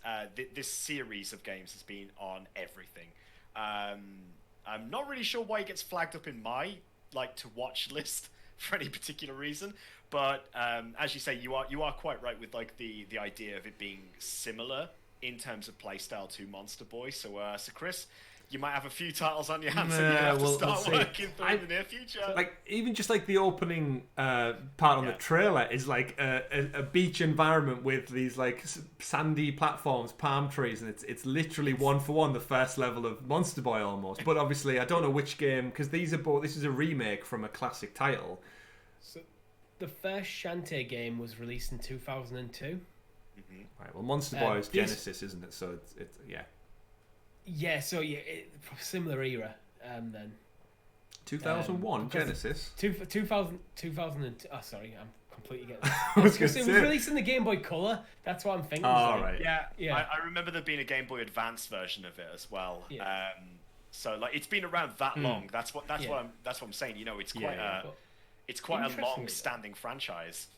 this series of games has been on everything. I'm not really sure why it gets flagged up in my to watch list for any particular reason, but as you say, you are quite right with the idea of it being similar in terms of playstyle to Monster Boy. So Chris, you might have a few titles on your hands and you have to start working through in the near future. Even just the opening part on the trailer is a beach environment with these sandy platforms, palm trees, and it's literally one for one the first level of Monster Boy almost. But obviously I don't know which game, because this is a remake from a classic title. So the first Shantae game was released in 2002. Right, well, Monster Boy is Genesis, isn't it? So it's yeah. Yeah, so similar era then. 2001 Genesis. 2000. Oh, sorry, I'm completely getting. It was released in the Game Boy Color. That's what I'm thinking. Oh, right. Yeah. I remember there being a Game Boy Advance version of it as well. Yeah. So it's been around that long. That's what I'm saying. It's quite a long-standing franchise.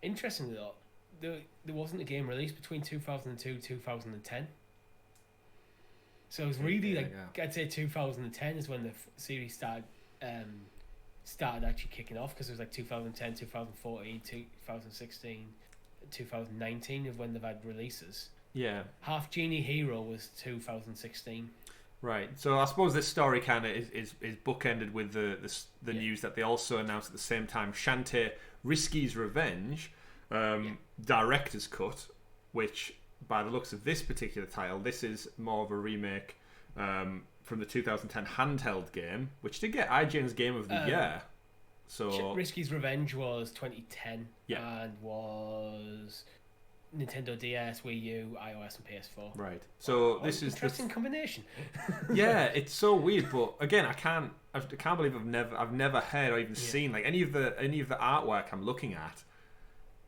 Interestingly, though, there wasn't a game released between 2002 and 2010. So it was really I'd say 2010 is when the series started actually kicking off, because it was 2010, 2014, 2016, 2019 of when they've had releases. Yeah. Half Genie Hero was 2016. Right. So I suppose this story kind of is bookended with the news that they also announced at the same time Shantae Risky's Revenge director's cut, which by the looks of this particular title, this is more of a remake from the 2010 handheld game, which did get IGN's Game of the Year. So Risky's Revenge was 2010 and was Nintendo DS, Wii U, iOS, and PS4. Right. So this is interesting combination. Yeah, it's so weird, but again, I can't believe I've never heard or even seen any of the artwork I'm looking at.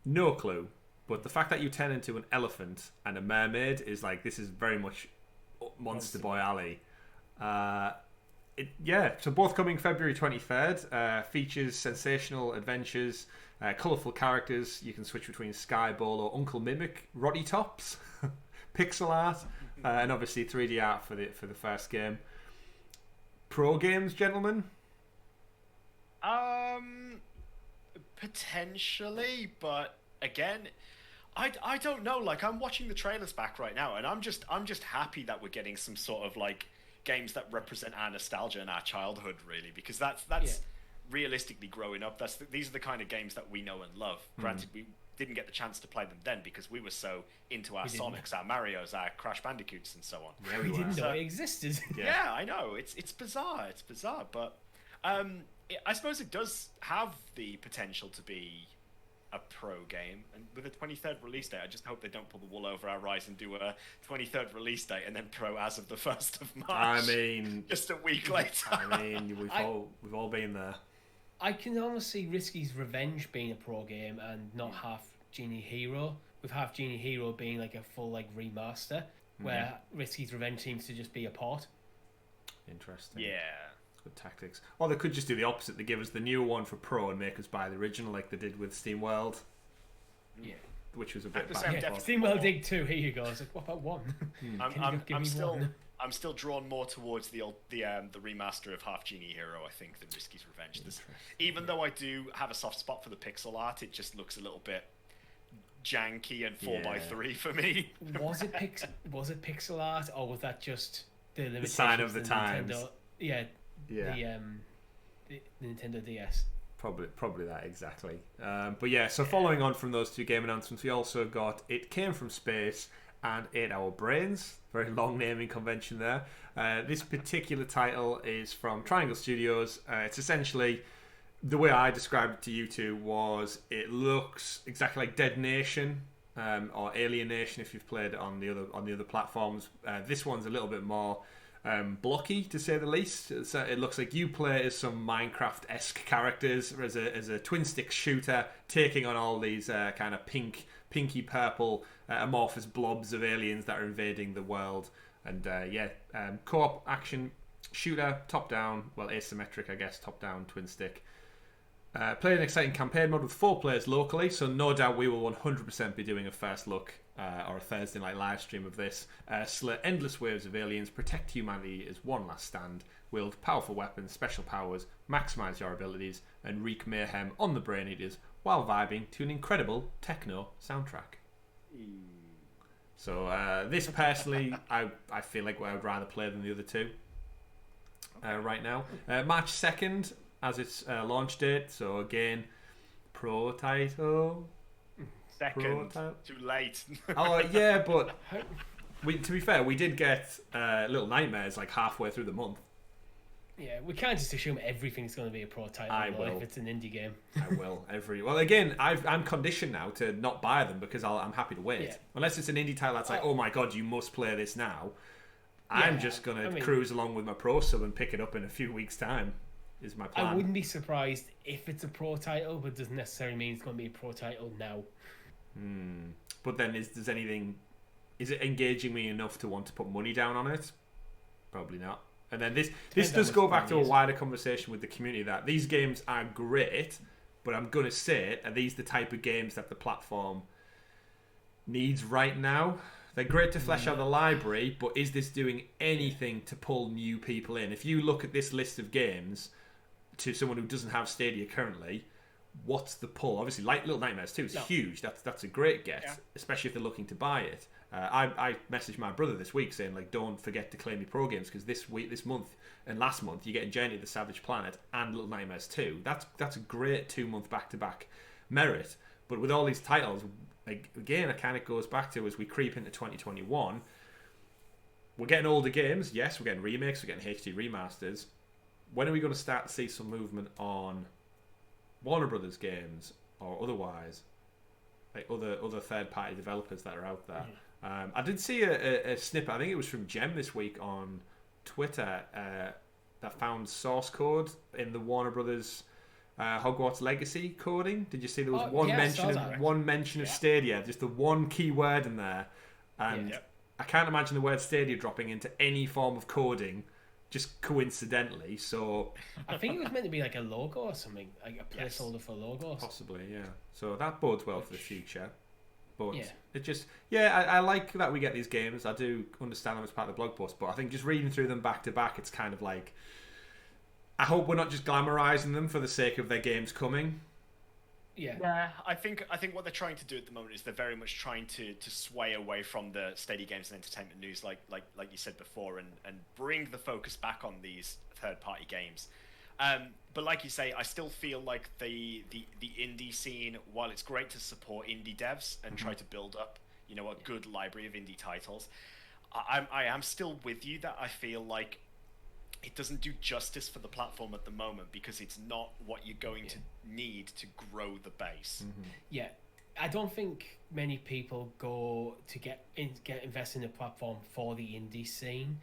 No clue. But the fact that you turn into an elephant and a mermaid is this is very much Monster Boy alley. So both coming February 23rd. Features sensational adventures, colourful characters. You can switch between Sky Bolo, Uncle Mimic, Roddy Tops, pixel art, and obviously 3D art for the first game. Pro games, gentlemen? Potentially, but again, I don't know. I'm watching the trailers back right now, and I'm just happy that we're getting some sort of games that represent our nostalgia and our childhood, really, because that's realistically growing up. These are the kind of games that we know and love. Granted, we didn't get the chance to play them then because we were so into our Sonics, our Marios, our Crash Bandicoots, and so on. Yeah, we didn't know it existed. Yeah, I know. It's bizarre. It's bizarre, but I suppose it does have the potential to be a pro game, and with a 23rd release date, I just hope they don't pull the wool over our eyes and do a 23rd release date and then pro as of the 1st of March. I mean, just a week later. I mean, we've all been there. I can almost see Risky's Revenge being a pro game and not Half Genie Hero, with Half Genie Hero being a full remaster, where Risky's Revenge seems to just be a port. Interesting. Yeah. Good tactics. Or they could just do the opposite. They give us the newer one for Pro and make us buy the original, like they did with SteamWorld. Yeah. Which was a bit back and forth. SteamWorld Dig 2, here you go. I was like, what about one? I'm still drawn more towards the remaster of Half Genie Hero, I think, than Risky's Revenge. Even though I do have a soft spot for the pixel art, it just looks a little bit janky and 4x3 for me. Was it pixel art, or was that just the sign of the times? Nintendo, the Nintendo DS. Probably that exactly. But yeah, so following on from those two game announcements, we also got It Came From Space and 8 Hour Brains. Very long naming convention there. This particular title is from Triangle Studios. It's essentially, the way I described it to you two was, it looks exactly like Dead Nation or Alien Nation if you've played it on the other platforms. This one's a little bit more blocky, to say the least. It looks like you play as some Minecraft-esque characters as a twin stick shooter, taking on all these kind of pinky purple amorphous blobs of aliens that are invading the world. And co-op action shooter, top down, well, asymmetric, I guess, top down twin stick. Played an exciting campaign mode with 4 players locally, so no doubt we will 100% be doing a first look or a Thursday night live stream of this. Slay endless waves of aliens, protect humanity as one last stand, wield powerful weapons, special powers, maximise your abilities, and wreak mayhem on the Brain Eaters while vibing to an incredible techno soundtrack. So this personally, I feel like I would rather play than the other two right now. March 2nd as its launch date, so again, pro title. Second, too late. Oh yeah, but to be fair, we did get Little Nightmares like halfway through the month. Yeah, we can't just assume everything's going to be a pro title if it's an indie game. I will. Well, again, I'm conditioned now to not buy them because I'm happy to wait. Yeah. Unless it's an indie title that's like, oh my god, you must play this now. Yeah, I'm just going to cruise along with my pro sub and pick it up in a few weeks' time, is my plan. I wouldn't be surprised if it's a pro title, but it doesn't necessarily mean it's going to be a pro title now. But then is it engaging me enough to want to put money down on it? Probably not. And then this does go back to a wider conversation with the community that these games are great, but I'm going to say, are these the type of games that the platform needs right now? They're great to flesh out the library, but is this doing anything to pull new people in? If you look at this list of games to someone who doesn't have Stadia currently, what's the pull? Obviously, like Little Nightmares 2 is huge. That's a great get, especially if they're looking to buy it. I messaged my brother this week saying, like, don't forget to claim your pro games because this month and last month you're getting Journey to the Savage Planet and Little Nightmares 2. That's a great 2-month back-to-back merit. But with all these titles, like, again, it kind of goes back to as we creep into 2021, we're getting older games. Yes, we're getting remakes, we're getting HD remasters. When are we going to start to see some movement on Warner Brothers games or otherwise, like other third-party developers that are out there? I did see a snippet, I think it was from Gem this week on Twitter, that found source code in the Warner Brothers Hogwarts Legacy coding. Did you see there was one mention of Stadia, just the one key word in there, and I can't imagine the word Stadia dropping into any form of coding just coincidentally. So I think it was meant to be like a logo or something, like a placeholder for logos. Possibly, yeah. So that bodes well for the future. But it just, I like that we get these games. I do understand them as part of the blog post, but I think just reading through them back to back, it's kind of like, I hope we're not just glamorizing them for the sake of their games coming. Yeah, I think what they're trying to do at the moment is they're very much trying to sway away from the steady games and entertainment news, like you said before, and bring the focus back on these third-party games. But like you say, I still feel like the indie scene, while it's great to support indie devs and try to build up, a good library of indie titles, I am still with you that I feel like it doesn't do justice for the platform at the moment because it's not what you're going to need to grow the base. Yeah, I don't think many people go to get invested in a platform for the indie scene.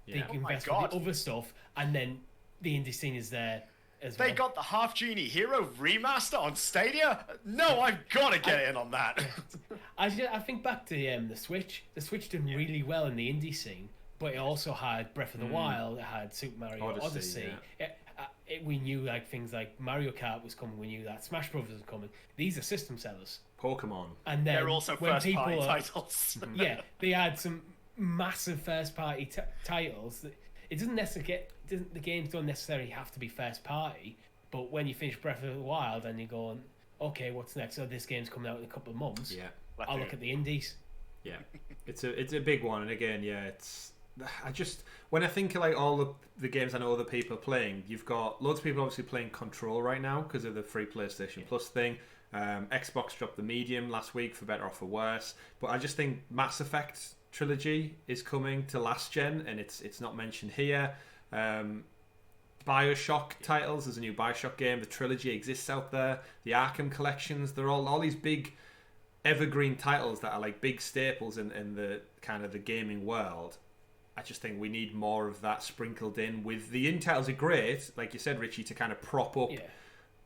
They invest for the other stuff, and then the indie scene is there as well. They got the Half Genie Hero remaster on Stadia? No, I've got to get in on that. I think back to the Switch. The Switch did really well in the indie scene, but it also had Breath of the Wild, it had Super Mario Odyssey. We knew like things like Mario Kart was coming, we knew that Smash Brothers was coming. These are system sellers. Pokemon. And then they're also first-party titles. They had some massive first-party titles. It doesn't necessarily the games don't necessarily have to be first-party, but when you finish Breath of the Wild and you're going, okay, what's next? So this game's coming out in a couple of months. Yeah, I'll look at the indies. Yeah, it's a big one, and again, when I think of like all the games I know other people are playing, you've got loads of people obviously playing Control right now because of the free PlayStation Plus thing. Xbox dropped the Medium last week for better or for worse, but I just think Mass Effect trilogy is coming to last gen, and it's not mentioned here. Bioshock titles, there's a new Bioshock game. The trilogy exists out there. The Arkham collections, they're all these big evergreen titles that are like big staples in the kind of the gaming world. I just think we need more of that sprinkled in with the indie titles. Are great, like you said, Richie, to kind of prop up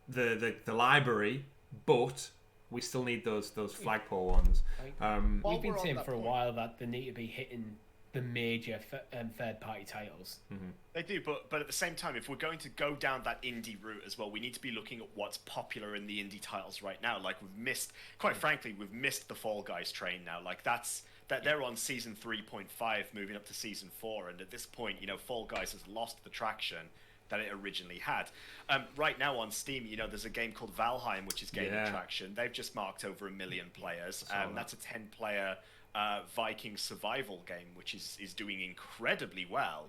the library, but we still need those flagpole ones. We've been saying for a while that they need to be hitting the major third-party titles. They do, but at the same time, if we're going to go down that indie route as well, we need to be looking at what's popular in the indie titles right now. Like quite frankly, we've missed the Fall Guys train now. Like that they're on season 3.5, moving up to season 4, and at this point, Fall Guys has lost the traction that it originally had. Right now on Steam, there's a game called Valheim, which is gaining traction. They've just marked over 1 million players. That's a 10-player Viking survival game, which is doing incredibly well.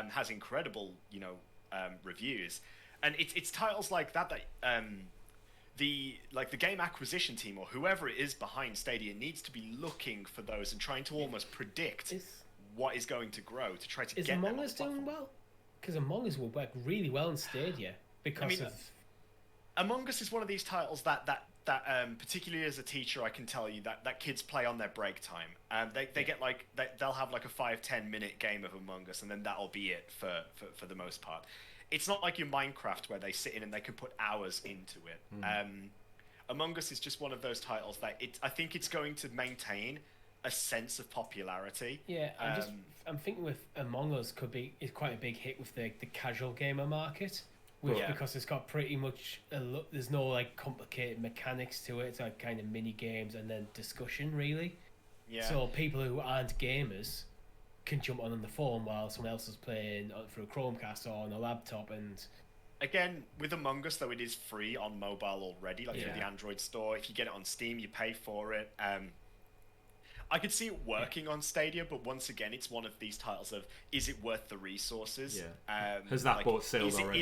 Has incredible, reviews, and it's titles like that the game acquisition team or whoever it is behind Stadia needs to be looking for those and trying to almost predict what is going to grow to try to get Among Us doing well? Because Among Us will work really well in Stadia because of... Among Us is one of these titles that particularly as a teacher, I can tell you that kids play on their break time. They get they'll have like a 5-10 minute game of Among Us, and then that'll be it for the most part. It's not like your Minecraft where they sit in and they can put hours into it. Among Us is just one of those titles that I think it's going to maintain a sense of popularity. Yeah, I'm thinking with Among Us is quite a big hit with the casual gamer market. Because it's got pretty much there's no like complicated mechanics to it. It's like kind of mini games and then discussion really. Yeah. So people who aren't gamers can jump on the phone while someone else is playing through a Chromecast or on a laptop. And again, with Among Us though, it is free on mobile already, through the Android store. If you get it on Steam, you pay for it. I could see it working on Stadia, but once again, it's one of these titles of, is it worth the resources? Yeah. Has that bought sales already?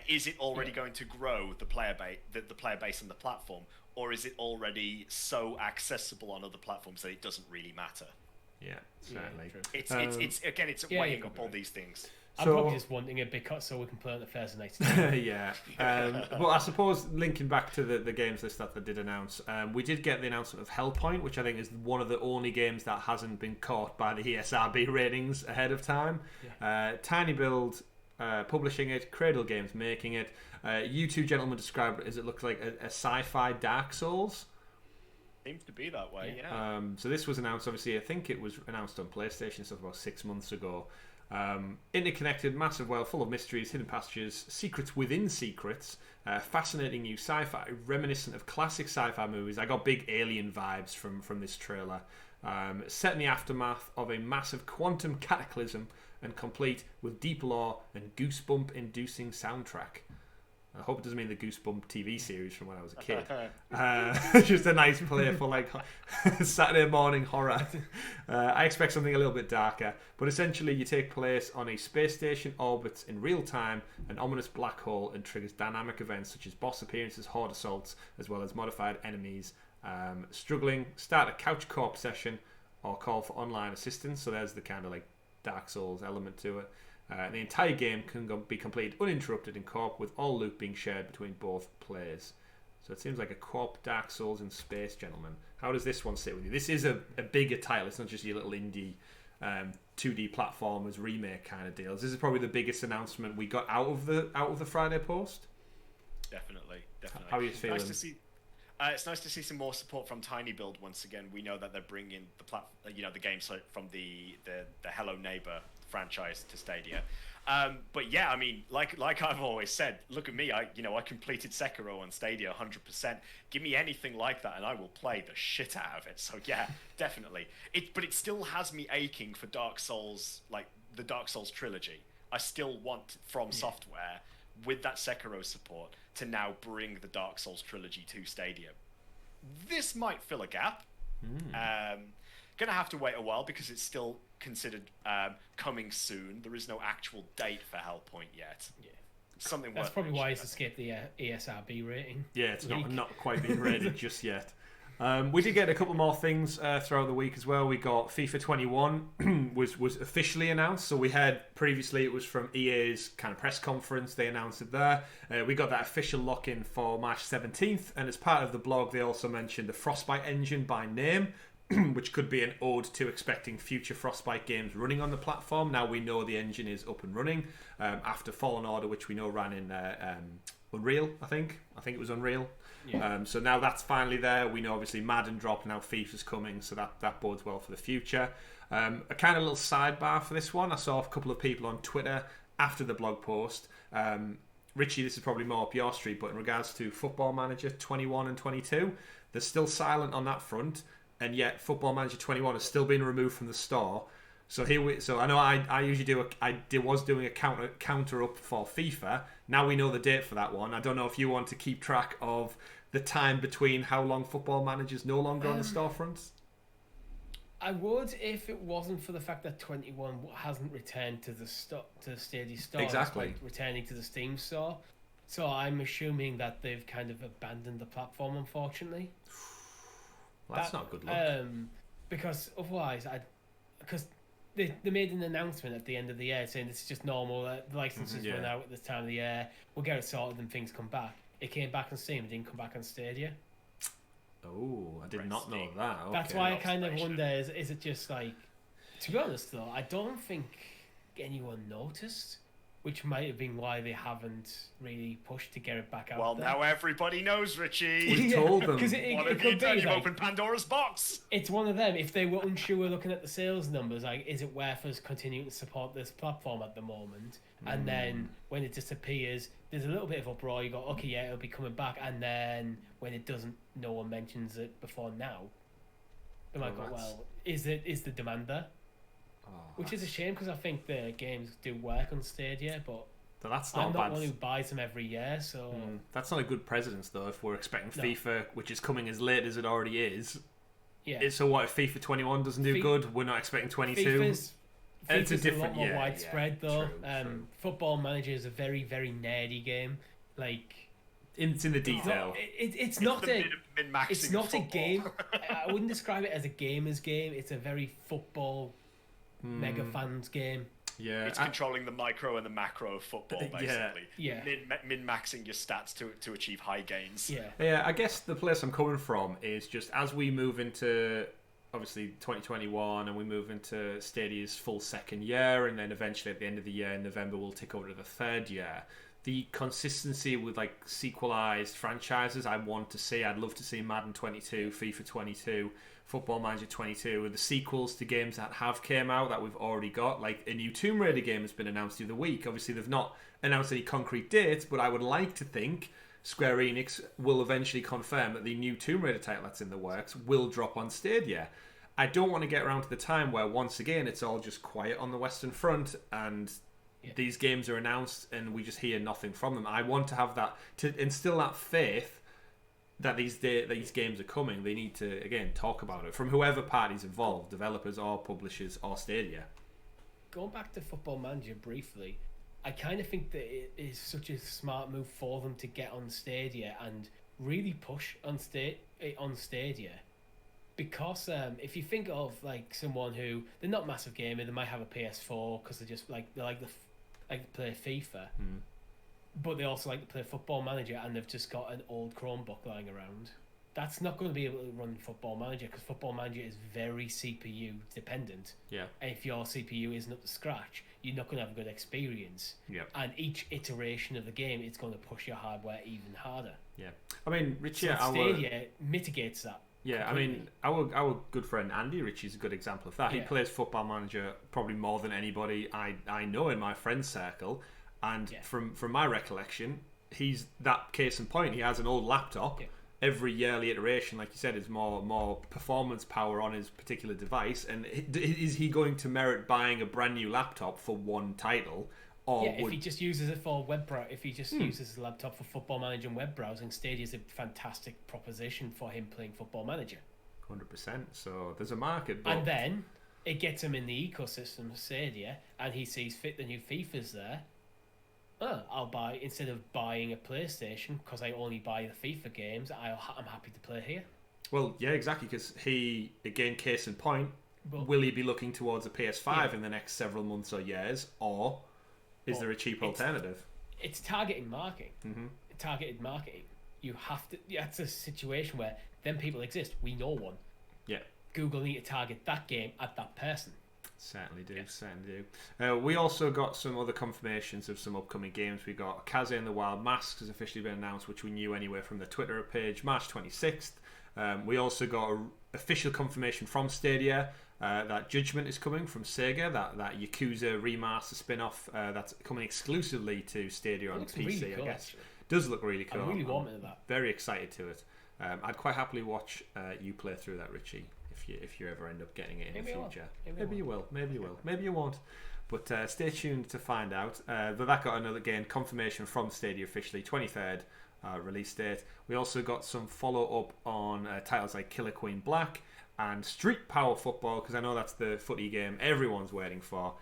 Is it already going to grow the player base and the platform, or is it already so accessible on other platforms that it doesn't really matter? Yeah, certainly. It's weighing up all these things. I'm probably just wanting it because so we can play on the Thursday night. Yeah. Well, I suppose linking back to the games list that they did announce, we did get the announcement of Hellpoint, which I think is one of the only games that hasn't been caught by the ESRB ratings ahead of time. Yeah. Tiny Build publishing it, Cradle Games making it. You two gentlemen described it as it looks like a sci-fi Dark Souls. Seems to be that way, yeah. So this was announced, obviously, I think it was announced on PlayStation stuff about 6 months ago. Interconnected, massive world, full of mysteries, hidden pastures, secrets within secrets, fascinating new sci-fi, reminiscent of classic sci-fi movies. I got big alien vibes from this trailer. Set in the aftermath of a massive quantum cataclysm and complete with deep lore and goosebump-inducing soundtrack. I hope it doesn't mean the Goosebump TV series from when I was a kid. Just a nice playful like Saturday morning horror. I expect something a little bit darker, but essentially you take place on a space station, orbits in real time, an ominous black hole, and triggers dynamic events such as boss appearances, horde assaults, as well as modified enemies. Struggling, start a couch co-op session or call for online assistance. So there's the kind of like Dark Souls element to it. The entire game can be completed uninterrupted in co-op, with all loot being shared between both players. So it seems like a co-op Dark Souls in space, gentlemen. How does this one sit with you? This is a bigger title. It's not just your little indie 2D platformers remake kind of deals. This is probably the biggest announcement we got out of the Friday post. Definitely. How are you feeling? It's nice to see some more support from Tiny Build once again. We know that they're bringing the game from the Hello Neighbor franchise to Stadia. But yeah, I mean, like I've always said, look at me. I completed Sekiro on Stadia 100%. Give me anything like that, and I will play the shit out of it. So yeah, definitely. But it still has me aching for Dark Souls, like the Dark Souls trilogy. I still want From Software with that Sekiro support to now bring the Dark Souls trilogy to Stadia. This might fill a gap. Gonna have to wait a while because it's still considered coming soon. There is no actual date for Hellpoint yet. Yeah, that's probably why it's escaped the ESRB rating. Yeah, it's not quite been rated just yet. We did get a couple more things throughout the week as well. We got FIFA 21 was officially announced. So we had previously it was from EA's kind of press conference. They announced it there. We got that official lock-in for March 17th. And as part of the blog, they also mentioned the Frostbite engine by name, which could be an ode to expecting future Frostbite games running on the platform. Now we know the engine is up and running after Fallen Order, which we know ran in Unreal, I think it was Unreal. Yeah. So now that's finally there. We know obviously Madden dropped, now FIFA's coming, so that bodes well for the future. A kind of little sidebar for this one. I saw a couple of people on Twitter after the blog post. Richie, this is probably more up your street, but in regards to Football Manager 21 and 22, they're still silent on that front, and yet Football Manager 21 has still been removed from the store. So I know I usually was doing a counter up for FIFA. Now we know the date for that one. I don't know if you want to keep track of the time between how long Football Manager's no longer on the storefronts. I would if it wasn't for the fact that 21 hasn't returned to the Stadia store. Exactly. It's like returning to the Steam store. So I'm assuming that they've kind of abandoned the platform, unfortunately. Well, that's not good luck. Because otherwise, because they made an announcement at the end of the year saying this is just normal. The licenses run out at this time of the year. We'll get it sorted and things come back. It came back on Steam. It didn't come back on Stadia. Oh, I did not know that. Okay. That's why I kind of wonder, is it just like... To be honest, though, I don't think anyone noticed, which might have been why they haven't really pushed to get it back out Well, there. now everybody knows, Richie. We told them. Because What have you done? You've opened Pandora's box. It's one of them. If they were unsure looking at the sales numbers, like, is it worth us continuing to support this platform at the moment? And then when it disappears, there's a little bit of uproar. You go, okay, yeah, it'll be coming back. And then when it doesn't, no one mentions it before now. They might go, well, is the demand there? Which is a shame because I think the games do work on Stadia, but that's not I'm bad. not one who buys them every year, so... That's not a good precedence, though, if we're expecting FIFA, which is coming as late as it already is. Yeah. So what, if FIFA 21 doesn't do good, we're not expecting 22? FIFA's a different, lot more widespread, though. True. Football Manager is a very, very nerdy game. Like... It's in the detail. It's not a football. game. I wouldn't describe it as a gamer's game. It's a very football mega fans game. Yeah, it's controlling the micro and the macro of football, basically. Yeah. Min-maxing your stats to achieve high gains. Yeah. I guess the place I'm coming from is just as we move into obviously 2021 and we move into Stadia's full second year, and then eventually at the end of the year in November we'll tick over to the third year. The consistency with like sequelized franchises I want to see. I'd love to see Madden 22, FIFA 22, Football Manager 22, and the sequels to games that have came out that we've already got. Like a new Tomb Raider game has been announced the other week. Obviously they've not announced any concrete dates, but I would like to think Square Enix will eventually confirm that the new Tomb Raider title that's in the works will drop on Stadia. I don't want to get around to the time where once again it's all just quiet on the Western Front and these games are announced and we just hear nothing from them. I want to have that, to instill that faith that these games are coming. They need to, again, talk about it from whoever party's involved, developers or publishers or Stadia. Going back to Football Manager briefly, I kind of think that it is such a smart move for them to get on Stadia and really push on Stadia. Because if you think of like someone who they're not massive gamer, they might have a PS4 because they like to play FIFA, but they also like to play Football Manager, and they've just got an old Chromebook lying around. That's not going to be able to run Football Manager because Football Manager is very CPU dependent. Yeah. And if your CPU isn't up to scratch, you're not going to have a good experience. Yeah. And each iteration of the game, it's going to push your hardware even harder. Yeah. I mean, Richie, so Stadia mitigates that. Yeah, completely. I mean, our good friend Andy Richie is a good example of that. He plays Football Manager probably more than anybody I know in my friend circle, and from my recollection, he's that case in point. He has an old laptop. Yeah. Every yearly iteration, like you said, is more performance power on his particular device. And is he going to merit buying a brand new laptop for one title? Or if he just uses it for if he just uses his laptop for Football Manager and web browsing, Stadia is a fantastic proposition for him playing Football Manager. 100%. So there's a market. And then it gets him in the ecosystem of Stadia, and he sees the new FIFA's there. I'll buy, instead of buying a PlayStation, because I only buy the FIFA games, I'm happy to play here. Well, yeah, exactly, because he, again, case in point, will he be looking towards a PS5 in the next several months or years, or is there a cheap alternative? It's targeted marketing. Targeted marketing. You have to. That's a situation where then people exist. We know one. Yeah. Google need to target that game at that person. Certainly do, Yes. certainly do. We also got some other confirmations of some upcoming games. We got Kaze and the Wild Masks has officially been announced, which we knew anyway from the Twitter page, March 26th. We also got official confirmation from Stadia that Judgment is coming from Sega, that Yakuza remaster spin-off that's coming exclusively to Stadia on looks PC, really cool, I guess. actually. Does look really cool. I'm really warming to that. Very excited to it. I'd quite happily watch you play through that, Richie, if you ever end up getting it in the future. Maybe you will. Maybe you will. Maybe you won't. But stay tuned to find out. But that got another confirmation from Stadia officially, 23rd release date. We also got some follow up on titles like Killer Queen Black and Street Power Football, because I know that's the footy game everyone's waiting for.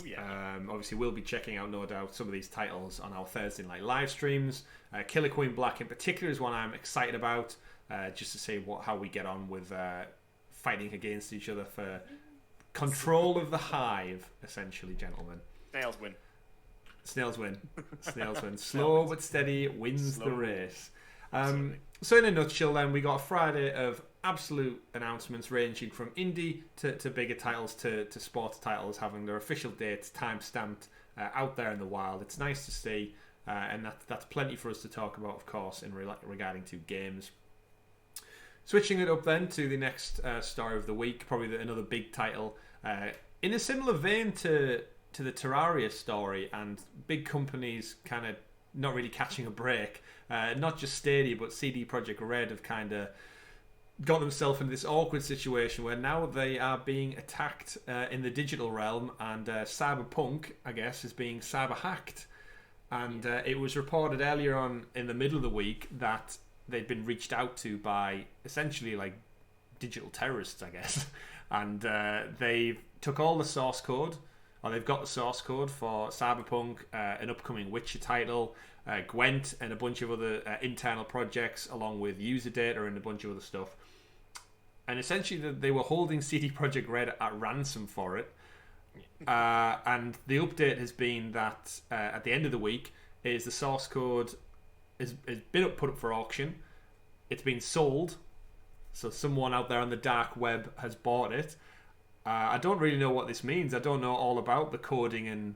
Oh yeah. Obviously, we'll be checking out, no doubt, some of these titles on our Thursday night live streams. Killer Queen Black in particular is one I'm excited about, just to see how we get on with fighting against each other for control of the hive, essentially, gentlemen. Snails win. Snails win. Snails win. Slow but steady wins the race. Absolutely. So in a nutshell then, we got a Friday of absolute announcements ranging from indie to bigger titles to sports titles having their official dates time-stamped out there in the wild. It's nice to see, and that's plenty for us to talk about, of course, in regarding to games. Switching it up then to the next story of the week, probably another big title. In a similar vein to the Terraria story and big companies kind of not really catching a break, not just Stadia but CD Projekt Red have kind of got themselves into this awkward situation where now they are being attacked in the digital realm, and Cyberpunk, I guess, is being cyber hacked. And it was reported earlier on in the middle of the week that they'd been reached out to by essentially like digital terrorists, I guess, and they took all the source code, or they've got the source code for Cyberpunk, an upcoming Witcher title, Gwent, and a bunch of other internal projects, along with user data and a bunch of other stuff. And essentially, they were holding CD Projekt Red at ransom for it. And the update has been that at the end of the week, is the source code has been put up for auction. It's been sold, so someone out there on the dark web has bought it. I don't really know what this means. I don't know all about the coding and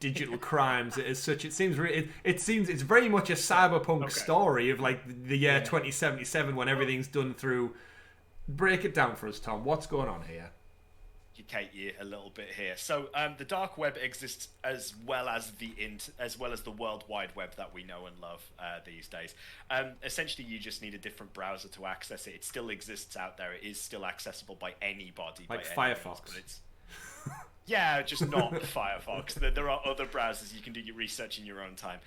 digital crimes as such. It seems it's very much a cyberpunk story of like the year 2077 when everything's done through. Break it down for us, Tom. What's going on here? Educate you a little bit here. So the dark web exists as well as the World Wide Web that we know and love these days. Essentially, you just need a different browser to access it. It still exists out there. It is still accessible by anybody. Like by Firefox. means, but it's yeah, just not Firefox. There are other browsers you can do your research in your own time.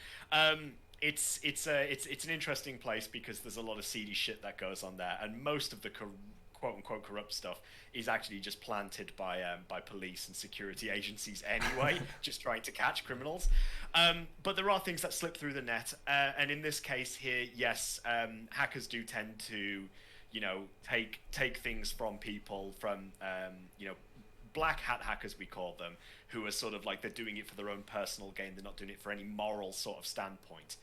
It's an interesting place because there's a lot of seedy shit that goes on there, and most of the quote unquote corrupt stuff is actually just planted by police and security agencies anyway, just trying to catch criminals. But there are things that slip through the net, and in this case here, yes, hackers do tend to, take things from people, from black hat hackers we call them, who are sort of like they're doing it for their own personal gain. They're not doing it for any moral sort of standpoint.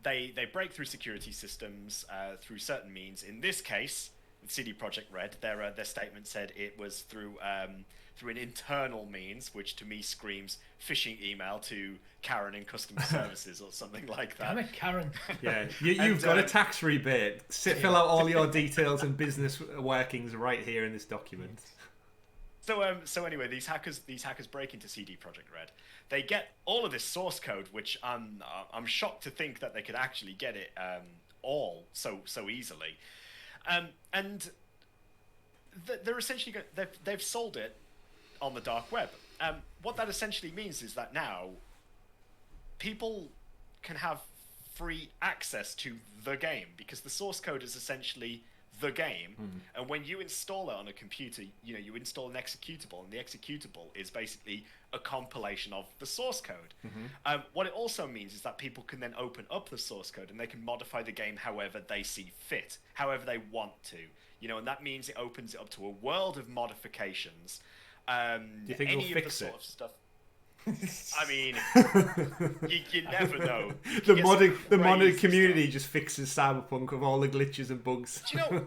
They break through security systems through certain means. In this case, with CD Projekt Red, their statement said it was through an internal means, which to me screams phishing email to Karen in customer services or something like that. Damn it, Karen. Yeah, you've got a tax rebate. Fill out all your details and business workings right here in this document. So anyway, these hackers break into CD Projekt Red. They get all of this source code, which I'm shocked to think that they could actually get it all so easily, and they're essentially they've sold it on the dark web. What that essentially means is that now people can have free access to the game because the source code is essentially the game, and when you install it on a computer, you install an executable, and the executable is basically a compilation of the source code. What it also means is that people can then open up the source code and they can modify the game however they see fit, however they want to, and that means it opens it up to a world of modifications. Do you think any they'll fix of the it? sort of stuff. I mean, you never know. The modding community just fixes Cyberpunk of all the glitches and bugs. Do you know?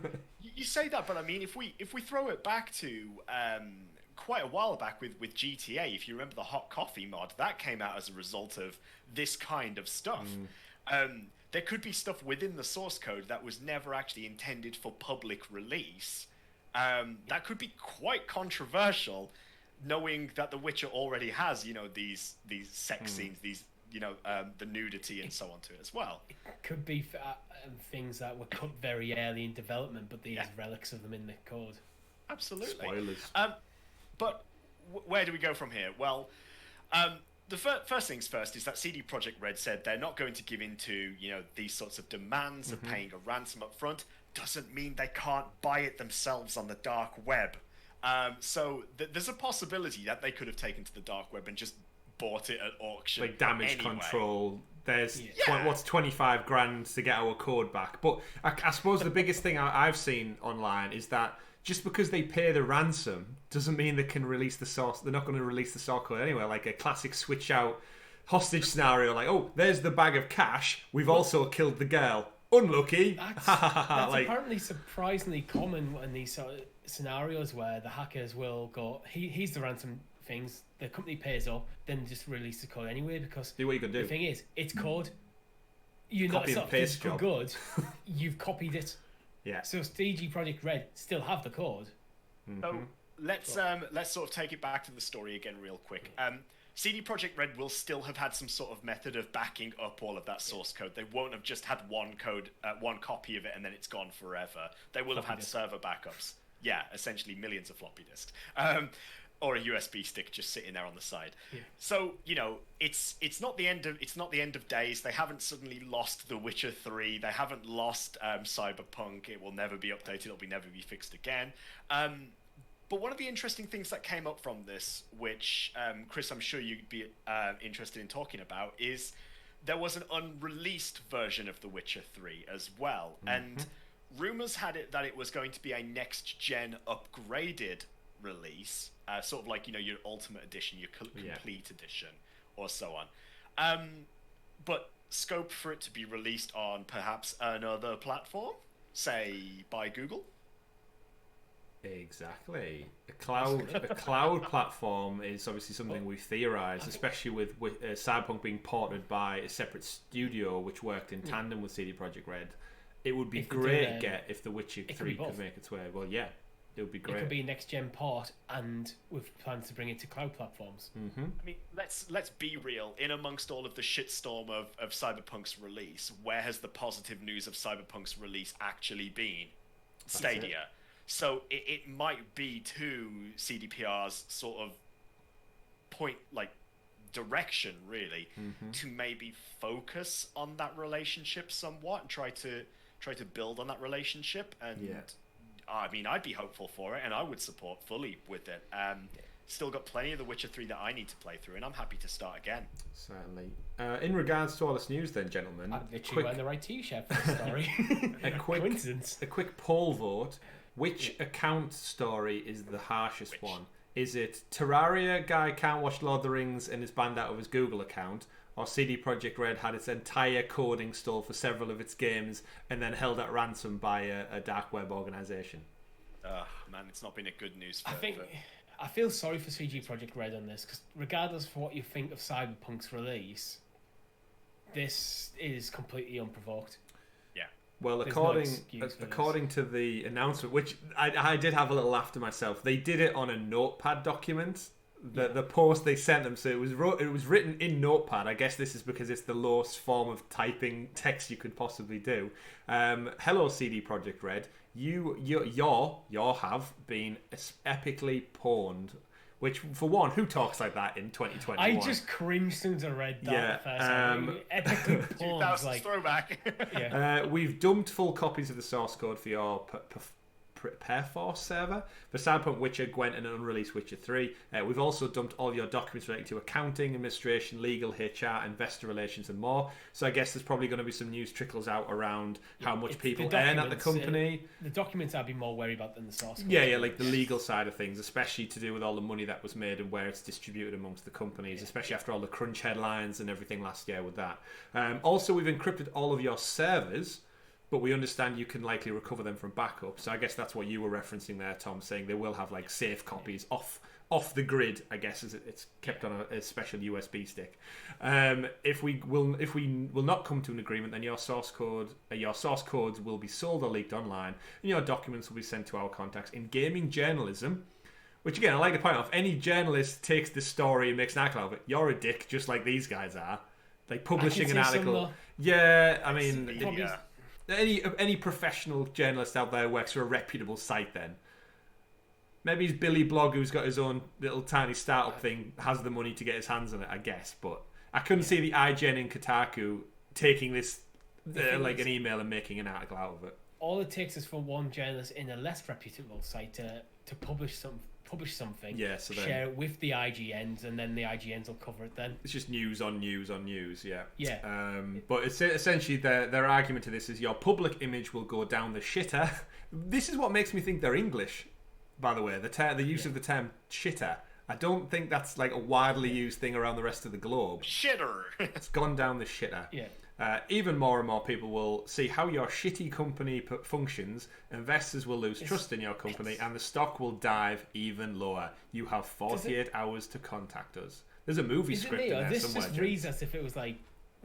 You say that, but I mean, if we throw it back to quite a while back with GTA, if you remember the hot coffee mod, that came out as a result of this kind of stuff. There could be stuff within the source code that was never actually intended for public release. That could be quite controversial, knowing that The Witcher already has, these sex scenes, these, the nudity and so on to it as well. It could be things that were cut very early in development, but there's relics of them in the code. Absolutely. Spoilers. But where do we go from here? Well, the first things first is that CD Projekt Red said they're not going to give in to, these sorts of demands of paying a ransom up front. Doesn't mean they can't buy it themselves on the dark web. So there's a possibility that they could have taken to the dark web and just bought it at auction. Like damage anyway. Control. There's what's 25 grand to get our code back. But I suppose the biggest thing I've seen online is that just because they pay the ransom doesn't mean they can release the source. They're not going to release the source code anyway. Like a classic switch out hostage scenario. Like, oh, there's the bag of cash. We've also killed the girl. Unlucky. That's apparently surprisingly common in these sort of scenarios where the hackers will go, he's the ransom things, the company pays up, then just release the code anyway, because do what you can do. The thing is, it's code. You're Copy not and paste physical good. You've copied it. Yeah. So CD Projekt Red still have the code. So let's sort of take it back to the story again real quick. CD Projekt Red will still have had some sort of method of backing up all of that source code. They won't have just had one copy of it and then it's gone forever. They will have had server backups. Yeah, essentially millions of floppy disks. Or a USB stick just sitting there on the side. Yeah. So, it's not the end of days. They haven't suddenly lost The Witcher 3. They haven't lost Cyberpunk. It will never be updated. It'll never be fixed again. But one of the interesting things that came up from this, which, Chris, I'm sure you'd be interested in talking about, is there was an unreleased version of The Witcher 3 as well. And rumors had it that it was going to be a next-gen upgraded release, sort of like, your Ultimate Edition, your Complete Edition, or so on. But scope for it to be released on perhaps another platform, say by Google? Exactly. A cloud platform is obviously something we've theorised, especially with Cyberpunk being ported by a separate studio which worked in tandem with CD Projekt Red. It would be great if The Witcher 3 could make its way. Well, yeah, it would be great. It could be a next-gen port, and with plans to bring it to cloud platforms. I mean, let's be real. In amongst all of the shitstorm of Cyberpunk's release, where has the positive news of Cyberpunk's release actually been? Stadia. So it might be to CDPR's sort of point, direction, really, to maybe focus on that relationship somewhat and try to build on that relationship. And I mean, I'd be hopeful for it, and I would support fully with it. Still got plenty of The Witcher 3 that I need to play through, and I'm happy to start again. Certainly. In regards to all this news then, gentlemen... I'm literally wearing the right t-shirt for the story. Coincidence. A quick poll vote. Which account story is the harshest one? Is it Terraria guy can't watch Lord of the Rings and is banned out of his Google account? Or CD Projekt Red had its entire coding stole for several of its games and then held at ransom by a dark web organisation? Man, it's not been a good news. I feel sorry for CD Projekt Red on this, because regardless of what you think of Cyberpunk's release, this is completely unprovoked. Well, according to the announcement, which I did have a little laugh to myself, they did it on a Notepad document. The post they sent them, so it was written in Notepad. I guess this is because it's the lowest form of typing text you could possibly do. Hello, CD Projekt Red. You have been epically pawned. Which, for one, who talks like that in 2021? I just cringed as soon as I read that first time. Epically pawned. 2000s throwback. We've dumped full copies of the source code for your Perforce server for Cyberpunk, Witcher, Gwent, and an unreleased Witcher 3. We've also dumped all your documents relating to accounting, administration, legal, HR, investor relations, and more. So I guess there's probably going to be some news trickles out around how much people earn at the company. The documents I'd be more worried about than the source code. Yeah, like the legal side of things, especially to do with all the money that was made and where it's distributed amongst the companies, especially after all the crunch headlines and everything last year with that. Also, we've encrypted all of your servers. but we understand you can likely recover them from backup. So I guess that's what you were referencing there, Tom, saying they will have like safe copies off the grid, I guess, as it's kept on a special USB stick. If we will not come to an agreement, then your source codes will be sold or leaked online, and your documents will be sent to our contacts in gaming journalism. Which again, I like to point out, if any journalist takes this story and makes an article of it, you're a dick, just like these guys are. Like publishing an article. Yeah, I mean, any professional journalist out there works for a reputable site. Then maybe he's Billy Blog, who's got his own little tiny startup thing, has the money to get his hands on it, I guess. But I couldn't see the IGN and Kotaku taking this like an email and making an article out of it. All it takes is for one journalist in a less reputable site to publish something, yeah, so then, share it with the IGNs, and then the IGNs will cover it then. It's just news on news on news, yeah. Yeah. But it's essentially their argument to this is your public image will go down the shitter. This is what makes me think they're English, by the way. The use of the term shitter. I don't think that's like a widely used thing around the rest of the globe. Shitter! It's gone down the shitter. Yeah. Even more and more people will see how your shitty company functions. Investors will lose trust in your company, and the stock will dive even lower. You have 48 hours to contact us. There's a movie script in there this somewhere. This just reads as if it was like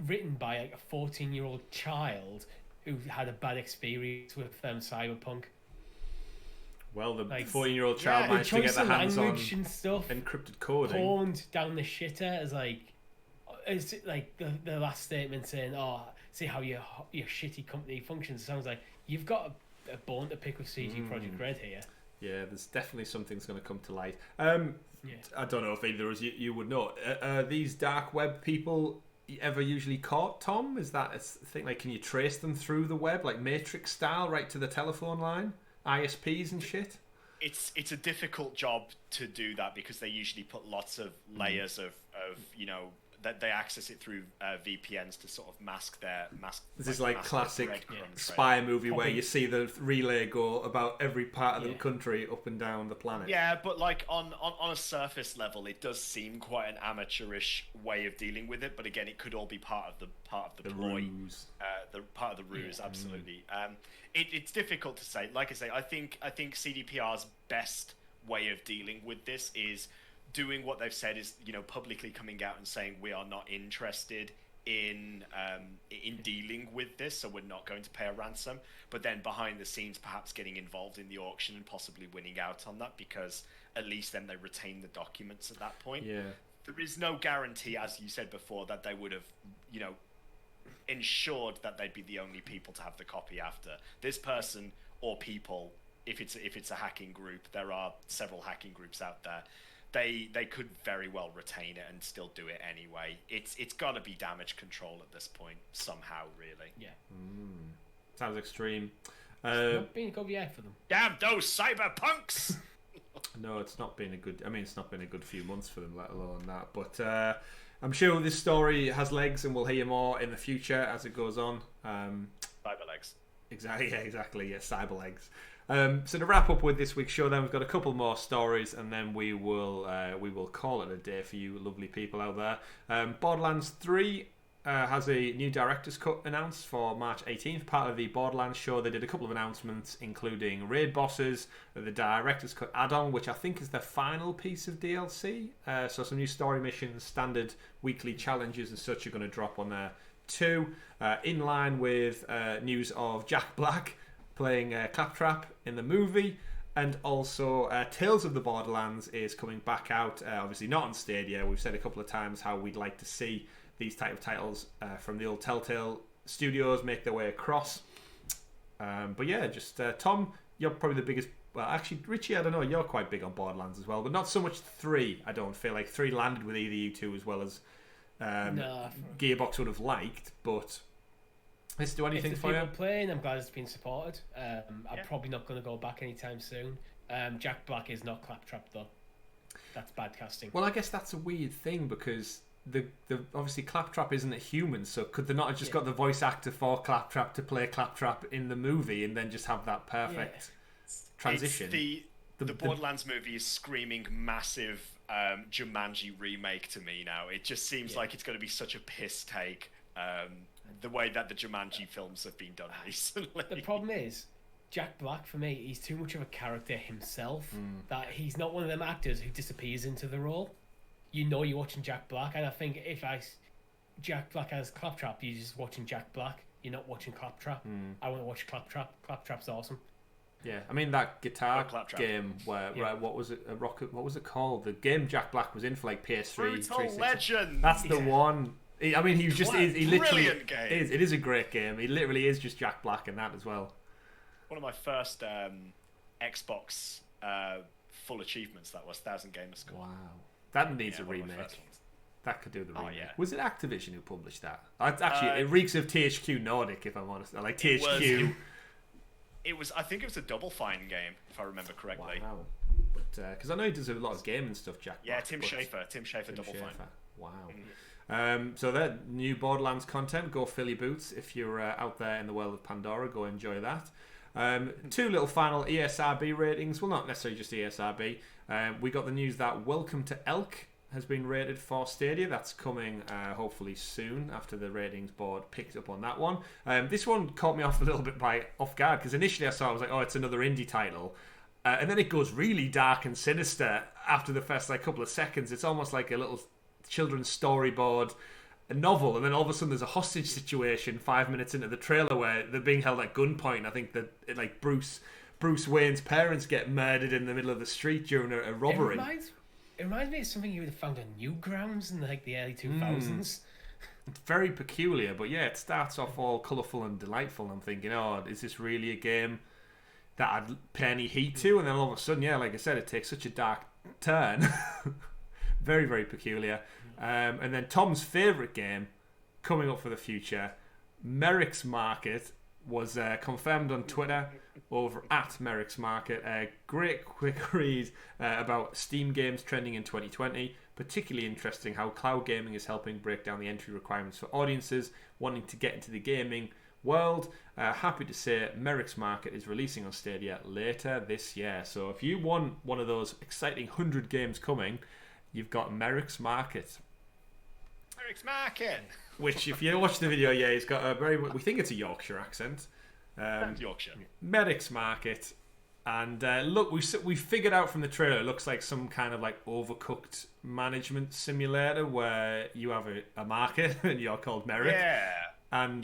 written by like a 14-year-old child who had a bad experience with Cyberpunk. Well, the 14-year-old child managed to get their hands on and stuff, encrypted coding. Pawned down the shitter as like. It's like the last statement saying, "Oh, see how your shitty company functions." It sounds like you've got a bone to pick with CD Projekt Red here. Yeah, there's definitely something's going to come to light. I don't know if either of you would know. These dark web people ever usually caught, Tom? Is that a thing? Like, can you trace them through the web, like Matrix style, right to the telephone line, ISPs and shit? It's a difficult job to do that because they usually put lots of layers of that they access it through VPNs to sort of mask. This is like classic spy movie where you see the relay go about every part of the country up and down the planet. Yeah, but like on a surface level, it does seem quite an amateurish way of dealing with it. But again, it could all be part of the ploy, ruse. The part of the ruse. Absolutely. It's difficult to say. Like I say, I think CDPR's best way of dealing with this is doing what they've said, is publicly coming out and saying we are not interested in dealing with this, so we're not going to pay a ransom. But then behind the scenes, perhaps getting involved in the auction and possibly winning out on that, because at least then they retain the documents at that point. Yeah, there is no guarantee, as you said before, that they would have ensured that they'd be the only people to have the copy after this person or people. If it's a hacking group, there are several hacking groups out there. They could very well retain it and still do it anyway. It's got to be damage control at this point somehow, really. Yeah. Sounds extreme. It's not been a good year for them. Damn those cyberpunks! No, it's not been a good. I mean, it's not been a good few months for them, let alone that. But I'm sure this story has legs, and we'll hear more in the future as it goes on. Cyber legs. Exactly. Yeah, exactly. Yeah, cyber legs. So to wrap up with this week's show, then we've got a couple more stories, and then we will call it a day for you lovely people out there. Borderlands 3 has a new director's cut announced for March 18th. Part of the Borderlands show, they did a couple of announcements, including raid bosses, the director's cut add-on, which I think is their final piece of DLC. So some new story missions, standard weekly challenges and such are going to drop on there too. In line with news of Jack Black playing Claptrap in the movie, and also Tales of the Borderlands is coming back out, obviously not on Stadia. We've said a couple of times how we'd like to see these type of titles from the old Telltale studios make their way across. But yeah, just Tom, you're probably the biggest. Well, actually, Richie, I don't know, you're quite big on Borderlands as well, but not so much 3. I don't feel like 3 landed with either you two as well as Gearbox would have liked, but let's do anything for you. If playing, I'm glad it's been supported. I'm probably not going to go back anytime soon. Jack Black is not Claptrap though. That's bad casting. Well, I guess that's a weird thing because the obviously Claptrap isn't a human, so could they not have just got the voice actor for Claptrap to play Claptrap in the movie and then just have that perfect transition? The Borderlands movie is screaming massive Jumanji remake to me now. It just seems like it's going to be such a piss take. the way that the Jumanji films have been done recently. The problem is, Jack Black, for me, he's too much of a character himself. That he's not one of them actors who disappears into the role. You know you're watching Jack Black, and I think if Jack Black as Claptrap, you're just watching Jack Black. You're not watching Claptrap. I want to watch Claptrap. Claptrap's awesome. Yeah, I mean that guitar game where what was it? What was it called? The game Jack Black was in for like PS3. Brutal Legend. That's the one. I mean, he literally game. It is a great game. He literally is just Jack Black in that as well. One of my first Xbox full achievements. That was 1,000 Gamer Score. Wow, that needs a remake. That could do the remake. Yeah. Was it Activision who published that? Actually, it reeks of THQ Nordic, if I'm honest. I like THQ. It was. I think it was a Double Fine game, if I remember correctly. Wow. But because I know he does a lot of gaming stuff, Jack. Yeah, Black, Tim Schafer, Double Fine. Wow. So that new Borderlands content, go fill your boots. If you're out there in the world of Pandora, go enjoy that. Two little final ESRB ratings. Well, not necessarily just ESRB. We got the news that Welcome to Elk has been rated for Stadia. That's coming hopefully soon after the ratings board picked up on that one. This one caught me off a little bit off guard because initially I saw it, I was like, oh, it's another indie title. And then it goes really dark and sinister after the first couple of seconds. It's almost like a little children's storyboard, a novel, and then all of a sudden there's a hostage situation 5 minutes into the trailer where they're being held at gunpoint. I think that Bruce Wayne's parents get murdered in the middle of the street during a robbery. It reminds me of something you would have found on Newgrounds in the early 2000s. It's very peculiar, but yeah, it starts off all colourful and delightful. I'm thinking, oh, is this really a game that I'd pay any heed to? And then all of a sudden, yeah, like I said, it takes such a dark turn. Very, very peculiar. And then Tom's favourite game coming up for the future, Merrick's Market, was confirmed on Twitter over at Merrick's Market. A great quick read about Steam games trending in 2020. Particularly interesting how cloud gaming is helping break down the entry requirements for audiences wanting to get into the gaming world. Happy to say Merrick's Market is releasing on Stadia later this year. So if you want one of those exciting 100 games coming, you've got Merrick's Market. Merrick's Market! Which, if you watch the video, yeah, he's got a we think it's a Yorkshire accent. Yorkshire. Merrick's Market. And look, we figured out from the trailer, it looks like some kind of overcooked management simulator where you have a market and you're called Merrick. Yeah. And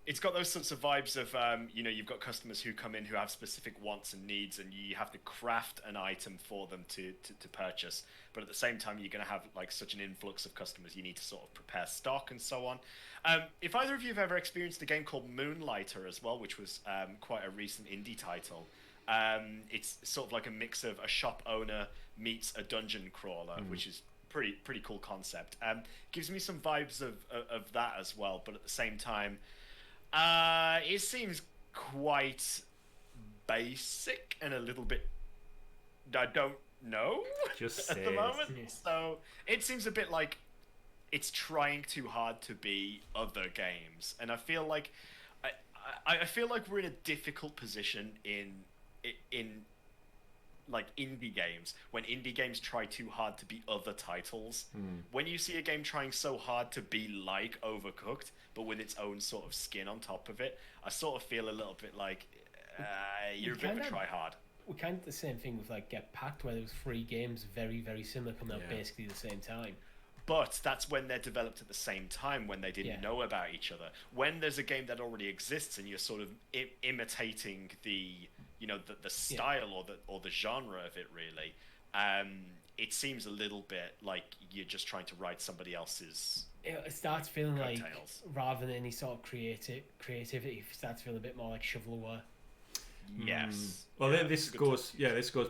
it's got those sorts of vibes of you've got customers who come in who have specific wants and needs, and you have to craft an item for them to purchase. But at the same time, you're going to have such an influx of customers. You need to sort of prepare stock and so on. If either of you have ever experienced a game called Moonlighter as well, which was quite a recent indie title, it's sort of like a mix of a shop owner meets a dungeon crawler, which is pretty cool concept. Gives me some vibes of that as well, but at the same time, it seems quite basic and a little bit, I don't know, just at the moment. So it seems a bit like it's trying too hard to be other games, and I feel like I feel like we're in a difficult position in indie games, when indie games try too hard to be other titles. When you see a game trying so hard to be like Overcooked but with its own sort of skin on top of it, I sort of feel a little bit like you're a bit of a try hard. We kind of the same thing with Get Packed, where there was 3 games very, very similar coming out basically the same time. But that's when they're developed at the same time, when they didn't know about each other. When there's a game that already exists and you're sort of imitating the style or the genre of it, really, it seems a little bit like you're just trying to write somebody else's. It starts feeling coattails. like, rather than any sort of creativity, it starts feeling a bit more like shovelware. Yes. Well, this goes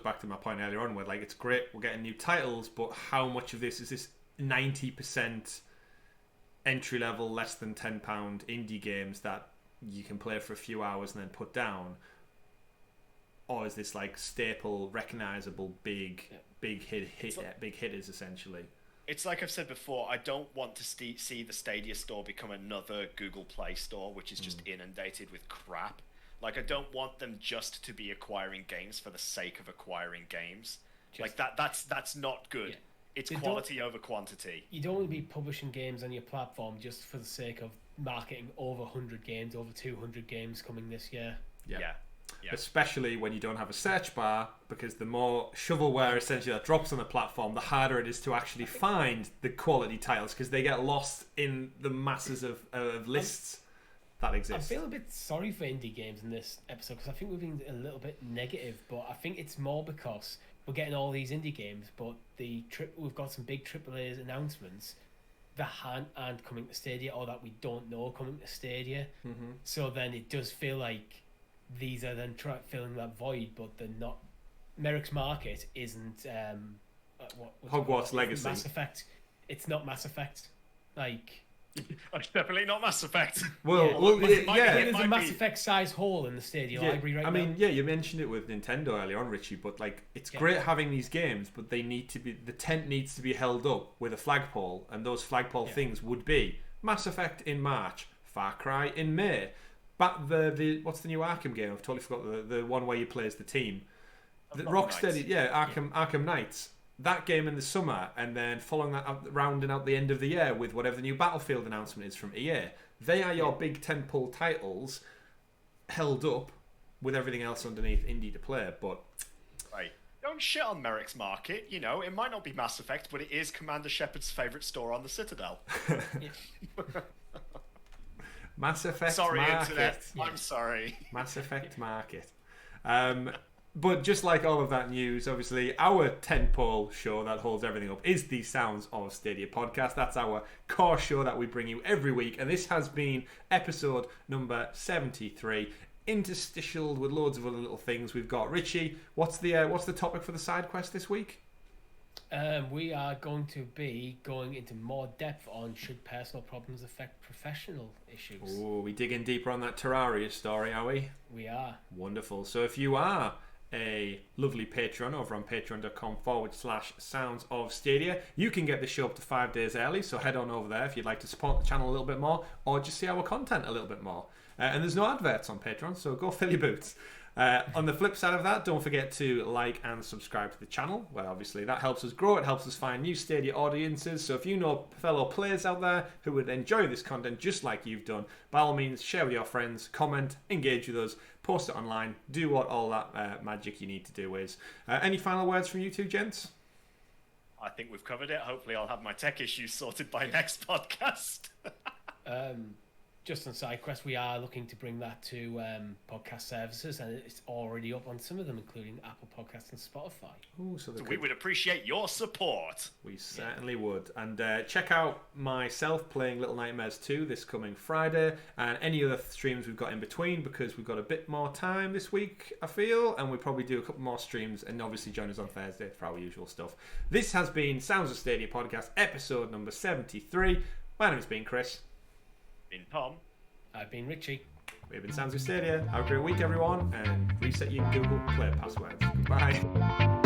back to my point earlier on, where it's great we're getting new titles, but how much of this is this 90% entry level, less than £10 indie games that you can play for a few hours and then put down, or is this staple, recognizable, big hitters essentially? It's like I've said before, I don't want to see the Stadia store become another Google Play store, which is just inundated with crap. I don't want them just to be acquiring games for the sake of acquiring games. That's not good. It's quality over quantity. You don't want to be publishing games on your platform just for the sake of marketing over 100 games, over 200 games coming this year. Yeah. Especially when you don't have a search bar, because the more shovelware essentially that drops on the platform, the harder it is to actually find the quality titles, because they get lost in the masses of lists that exist. I feel a bit sorry for indie games in this episode because I think we've been a little bit negative, but I think it's more because we're getting all these indie games, but we've got some big AAA announcements that aren't coming to Stadia, or that we don't know coming to Stadia. Mm-hmm. So then it does feel like these are then filling that void, but they're not. Merrick's Market isn't Hogwarts Legacy. Mass Effect. It's not Mass Effect. Like, it's definitely not Mass Effect. There's a Mass Effect size hole in the Stadia library right now. I mean, you mentioned it with Nintendo earlier on, Richie, but like, it's great having these games, but the tent needs to be held up with a flagpole, and those flagpole things would be Mass Effect in March, Far Cry in May. But what's the new Arkham game? I've totally forgot the one where you play as the team. Rocksteady, Arkham Knights. That game in the summer, and then following that up, rounding out the end of the year with whatever the new Battlefield announcement is from EA. They are your big tentpole titles held up with everything else underneath indie to play. But right, don't shit on Merrick's Market. You know, it might not be Mass Effect, but it is Commander Shepard's favourite store on the Citadel. Mass Effect sorry, Market. Internet. I'm sorry. Mass Effect Market. But just like all of that news, obviously, our tentpole show that holds everything up is the Sounds of Stadia podcast. That's our core show that we bring you every week. And this has been episode number 73, interstitial with loads of other little things. We've got Richie. What's the topic for the side quest this week? We are going to be going into more depth on should personal problems affect professional issues. Oh, we dig in deeper on that Terraria story, are we? We are. Wonderful. So if you are a lovely patron over on patreon.com/sounds of Stadia, you can get the show up to 5 days early, so head on over there if you'd like to support the channel a little bit more, or just see our content a little bit more. And there's no adverts on Patreon, so go fill your boots. On the flip side of that, don't forget to like and subscribe to the channel, where obviously that helps us grow. It helps us find new Stadia audiences. So if you know fellow players out there who would enjoy this content just like you've done, by all means, share with your friends, comment, engage with us, post it online, do what all that magic you need to do is. Any final words from you two, gents? I think we've covered it. Hopefully I'll have my tech issues sorted by next podcast. Just on SideQuest, we are looking to bring that to podcast services, and it's already up on some of them, including Apple Podcasts and Spotify. Ooh, so we would appreciate your support. We certainly would. And check out myself playing Little Nightmares 2 this coming Friday, and any other streams we've got in between, because we've got a bit more time this week, I feel, and we probably do a couple more streams, and obviously join us on Thursday for our usual stuff. This has been Sounds of Stadia podcast, episode number 73. My name has been Chris. Been Tom. I've been Richie. We've been Sounds of Stadia. Have a great week, everyone, and reset your Google Play passwords. Goodbye.